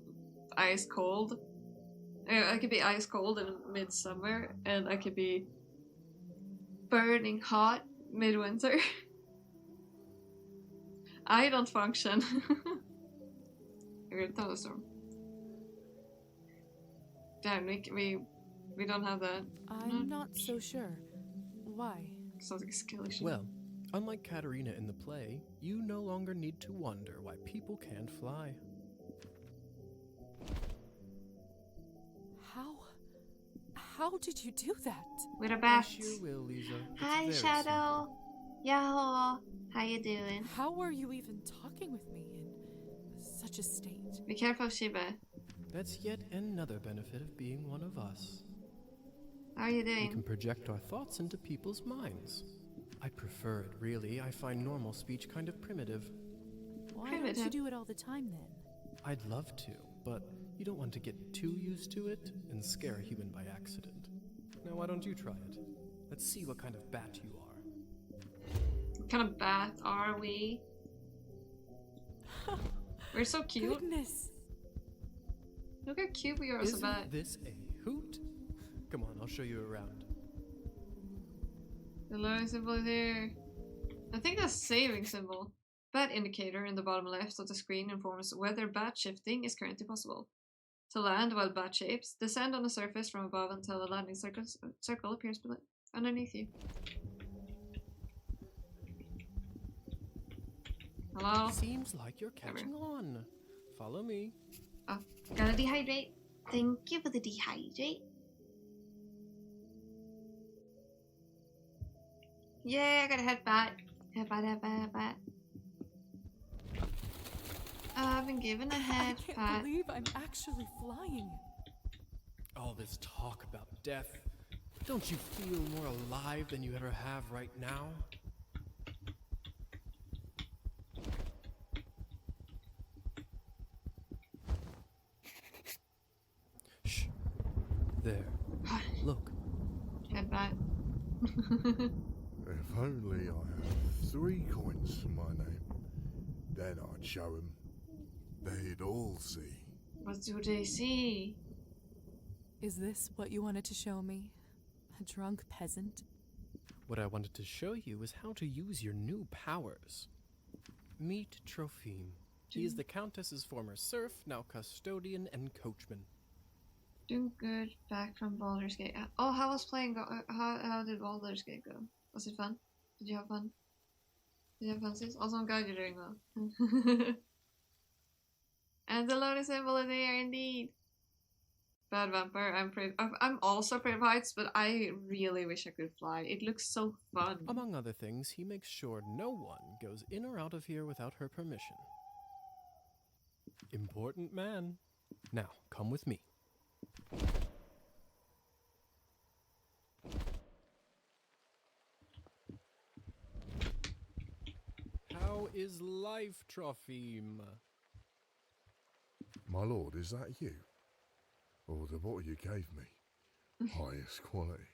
ice cold. I could be ice cold in midsummer, and I could be burning hot midwinter. I don't function. Weird thunderstorm. Damn, we don't have that. I'm not so sure. Why? Sounds like a skill issue. Well, unlike Katerina in the play, you no longer need to wonder why people can't fly. How did you do that? With a bat. I sure will, Lisa. It's Hi, very Shadow. Yahoo. How you doing? How were you even talking with me in such a state? Be careful, Shiba. That's yet another benefit of being one of us. How are you We doing? can project our thoughts into people's minds. I prefer it, really. I find normal speech kind of primitive. Why don't you do it all the time then? I'd love to, but you don't want to get too used to it and scare a human by accident. Now, why don't you try it? Let's see what kind of bat you are. What kind of bat are we? We're so cute. Goodness. Look how cute we are as a bat. Isn't this a hoot? Come on, I'll show you around. The learning symbol is here. I think that's saving symbol. Bat indicator in the bottom left of the screen informs whether bat shifting is currently possible. To land while bat shapes, descend on the surface from above until a landing circle appears underneath you. Hello? Seems like you're catching on. Follow me. Oh, gotta dehydrate. Thank you for the dehydrate. Yay, I got a head bat. Head bat, head bat, head bat. I've been given a head I can't pat. believe I'm actually flying. All this talk about death. Don't you feel more alive than you ever have right now? Shh. There. Look. Head pat. If only I had 3 coins to my name, then I'd show 'em. They'd all see. What do they see? Is this what you wanted to show me? A drunk peasant? What I wanted to show you is how to use your new powers. Meet Trophime. He is the Countess's former serf, now custodian and coachman. Doing good back from Baldur's Gate. Oh, how was playing? How did Baldur's Gate go? Was it fun? Did you have fun? Did you have fun, sis? Also, I'm glad you're doing well. And the lotus symbol is here, indeed. Bad vampire. I'm also afraid of heights, but I really wish I could fly. It looks so fun. Among other things, he makes sure no one goes in or out of here without her permission. Important man. Now, come with me. How is life, Trophime? My lord, is that you? Or the bottle you gave me? Highest quality.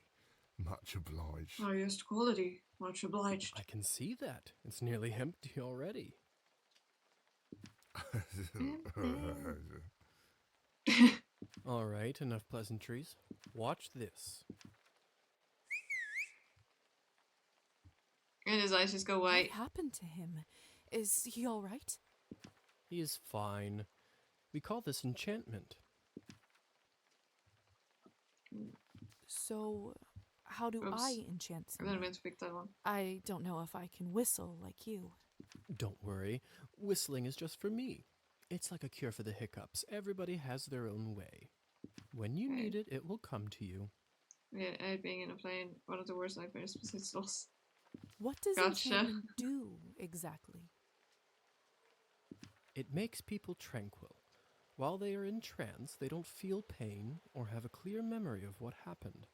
Much obliged. Highest quality. Much obliged. I can see that. It's nearly empty already. All right, enough pleasantries. Watch this. And his eyes just go white. What happened to him? Is he all right? He is fine. We call this enchantment. So, how do Oops. I enchant I didn't someone? mean to pick that one. I don't know if I can whistle like you. Don't worry. Whistling is just for me. It's like a cure for the hiccups. Everybody has their own way. When you need it, it will come to you. Yeah, being in a plane, one of the worst nightmares besides loss. What does Gotcha. enchantment do exactly? It makes people tranquil. While they are in trance, they don't feel pain or have a clear memory of what happened.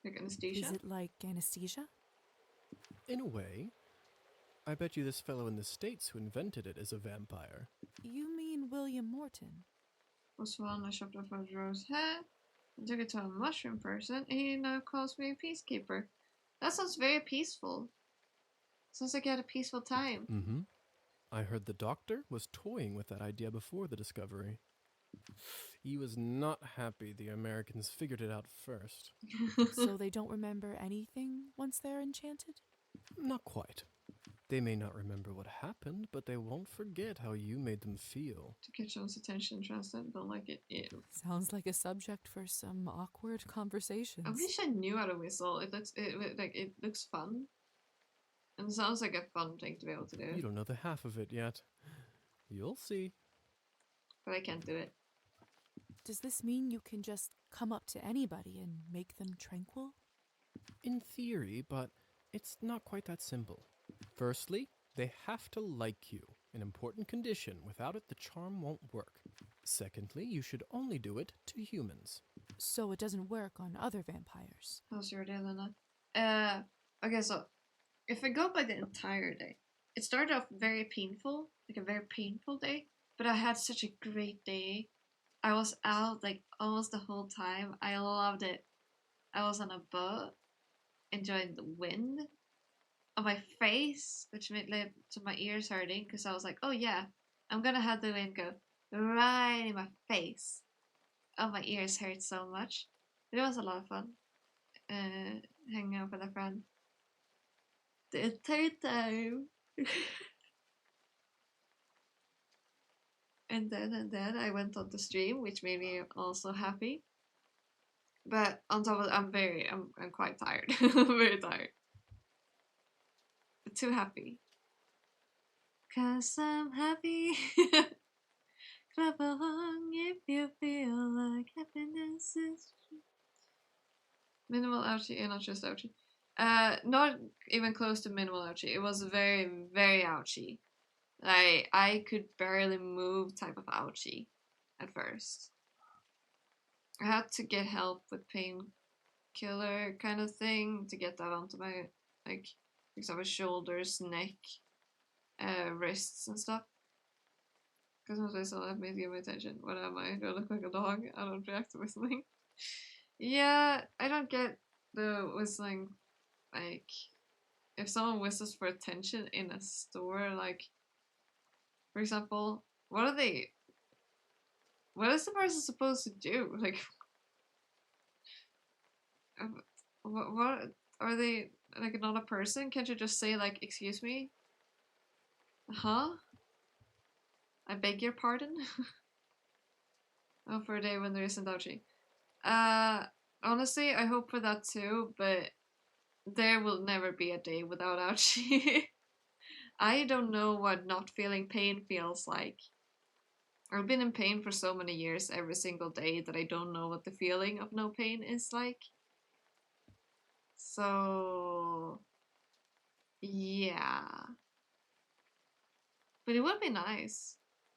Like anesthesia? Is it like anesthesia? In a way. I bet you this fellow in the States who invented it is a vampire. You mean William Morton? Was fun. I shopped off a Rose head and took it to a mushroom person. He now calls me a peacekeeper. That sounds very peaceful. Sounds like you had a peaceful time. Mm-hmm. I heard the doctor was toying with that idea before the discovery. He was not happy the Americans figured it out first. So they don't remember anything once they're enchanted? Not quite. They may not remember what happened, but they won't forget how you made them feel. To catch someone's attention, translate, don't like it. Ew. Sounds like a subject for some awkward conversations. I wish I knew how to whistle. It looks fun. And it sounds like a fun thing to be able to do. You don't know the half of it yet. You'll see. But I can't do it. Does this mean you can just come up to anybody and make them tranquil? In theory, but it's not quite that simple. Firstly, they have to like you, an important condition. Without it, the charm won't work. Secondly, you should only do it to humans. So it doesn't work on other vampires. How's your day, Lena? Okay, so if I go by the entire day, it started off very painful, like a very painful day, but I had such a great day. I was out like almost the whole time. I loved it. I was on a boat, enjoying the wind on my face, which made led to my ears hurting because I was like, oh yeah, I'm gonna have the wind go right in my face. Oh, my ears hurt so much. But it was a lot of fun. Hanging out with a friend. The entire time. and then I went on the stream, which made me also happy. But on top of it, I'm quite tired. I'm very tired. But too happy. 'Cause I'm happy. Clap along if you feel like happiness is true. Minimal ouchie and not just ouchie. Not even close to minimal ouchie. It was very, very ouchie. Like, I could barely move type of ouchie at first. I had to get help with painkiller kind of thing to get that onto my, like, for example, shoulders, neck, wrists and stuff. Because most people let me give my attention. What am I? Do I look like a dog? I don't react to whistling. Yeah, I don't get the whistling. Like, if someone whistles for attention in a store, like, for example, what is the person supposed to do? Like, what are they, like, not a person? Can't you just say, like, excuse me? Huh? I beg your pardon? Oh, for a day when there isn't ouchie. Honestly, I hope for that too, but there will never be a day without ouchie. I don't know what not feeling pain feels like. I've been in pain for so many years every single day that I don't know what the feeling of no pain is like. So, yeah. But it would be nice.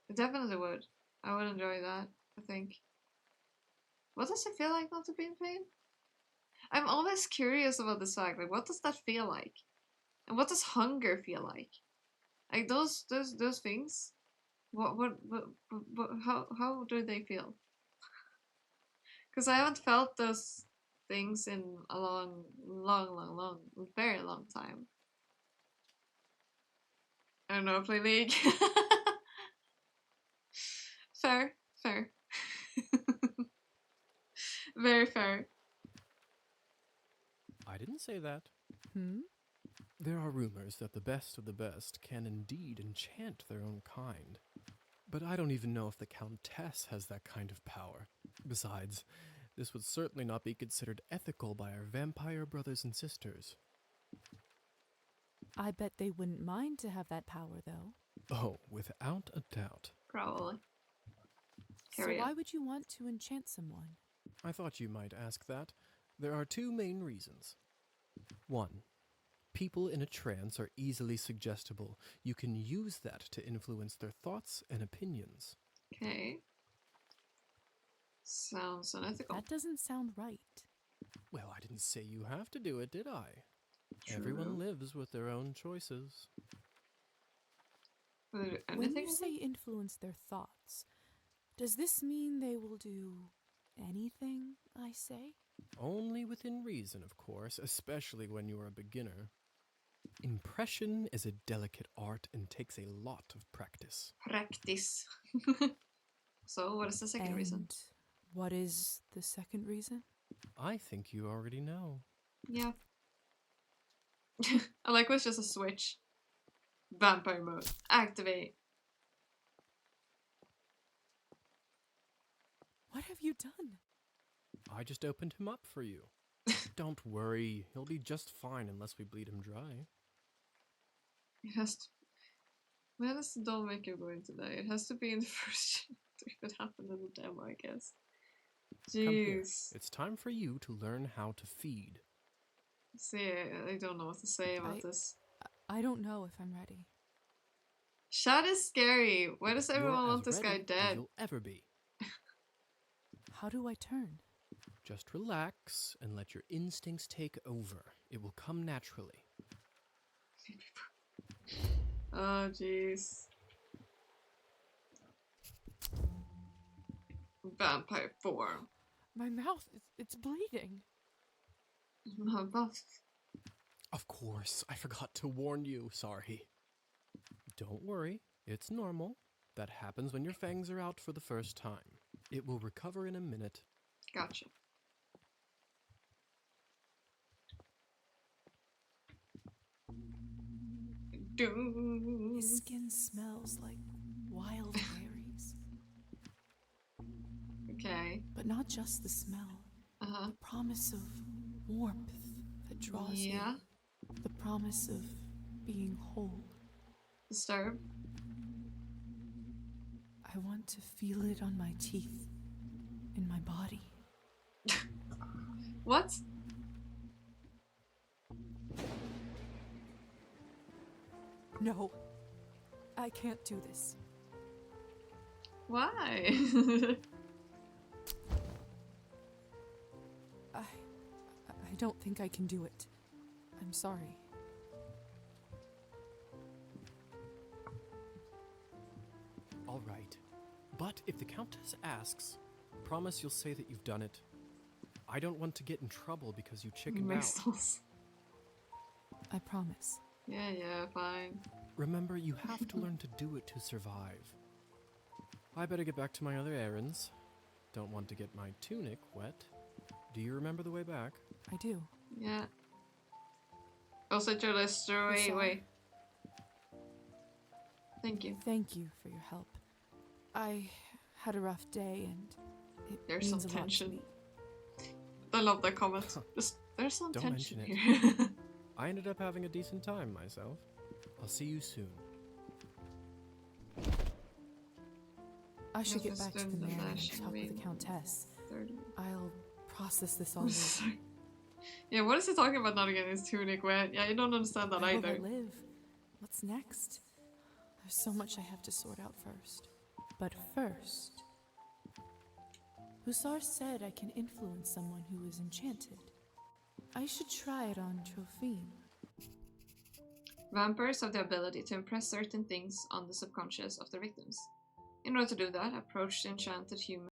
It definitely would. I would enjoy that, I think. What does it feel like not to be in pain? I'm always curious about this fact. Like, what does that feel like? And what does hunger feel like? Like those things. What how do they feel? Because I haven't felt those things in a long, very long time. I don't know, play League. Fair. Very fair. I didn't say that. There are rumors that the best of the best can indeed enchant their own kind. But I don't even know if the Countess has that kind of power. Besides, this would certainly not be considered ethical by our vampire brothers and sisters. I bet they wouldn't mind to have that power, though. Oh, without a doubt. Probably. So why would you want to enchant someone? I thought you might ask that. There are two main reasons. 1. People in a trance are easily suggestible. You can use that to influence their thoughts and opinions. Okay. Sounds unethical. That doesn't sound right. Well, I didn't say you have to do it, did I? True. Everyone lives with their own choices. When you say influence their thoughts, does this mean they will do anything I say? Only within reason, of course, especially when you're a beginner. Impression is a delicate art and takes a lot of practice. Practice. So, what is the second reason? What is the second reason? I think you already know. Yeah. I like it's just a switch. Vampire mode. Activate. What have you done? I just opened him up for you. Don't worry, he'll be just fine unless we bleed him dry. It has to... When does the doll maker going to die? It has to be in the first chapter. It happened in the demo, I guess. Jeez. Come here. It's time for you to learn how to feed. See, I don't know what to say about this. I don't know if I'm ready. Shad is scary. Why does everyone want this guy As dead? you'll ever be. How do I turn? Just relax and let your instincts take over. It will come naturally. Oh, jeez. Vampire form. My mouth, it's bleeding. My mouth. Of course, I forgot to warn you. Sorry. Don't worry, it's normal. That happens when your fangs are out for the first time. It will recover in a minute. Gotcha. His skin smells like wild berries. Okay. But not just the smell. The promise of warmth that draws you. The promise of being whole. Disturb. I want to feel it on my teeth, in my body. What? No. I can't do this. Why? I don't think I can do it. I'm sorry. All right. But if the Countess asks, promise you'll say that you've done it. I don't want to get in trouble because you chickened out. I promise. Yeah, fine. Remember, you have to learn to do it to survive. I better get back to my other errands. Don't want to get my tunic wet. Do you remember the way back? I do. Yeah. Also, your list. Wait. Thank you. Thank you for your help. I had a rough day and there's some means a lot to tension. me. I love that comment. There's some Don't tension mention here. it. I ended up having a decent time myself. I'll see you soon. I should get Yes, back to the the manor and Nash talk with the Marine. Countess. 30. I'll process this all I'm later. sorry. Yeah, what is he talking about not getting his tunic wet? Yeah, I don't understand that Where will either. I live? What's next? There's so much I have to sort out first. But first, Hussar said I can influence someone who is enchanted. I should try it on Trophine. Vampires have the ability to impress certain things on the subconscious of their victims. In order to do that, approach the enchanted human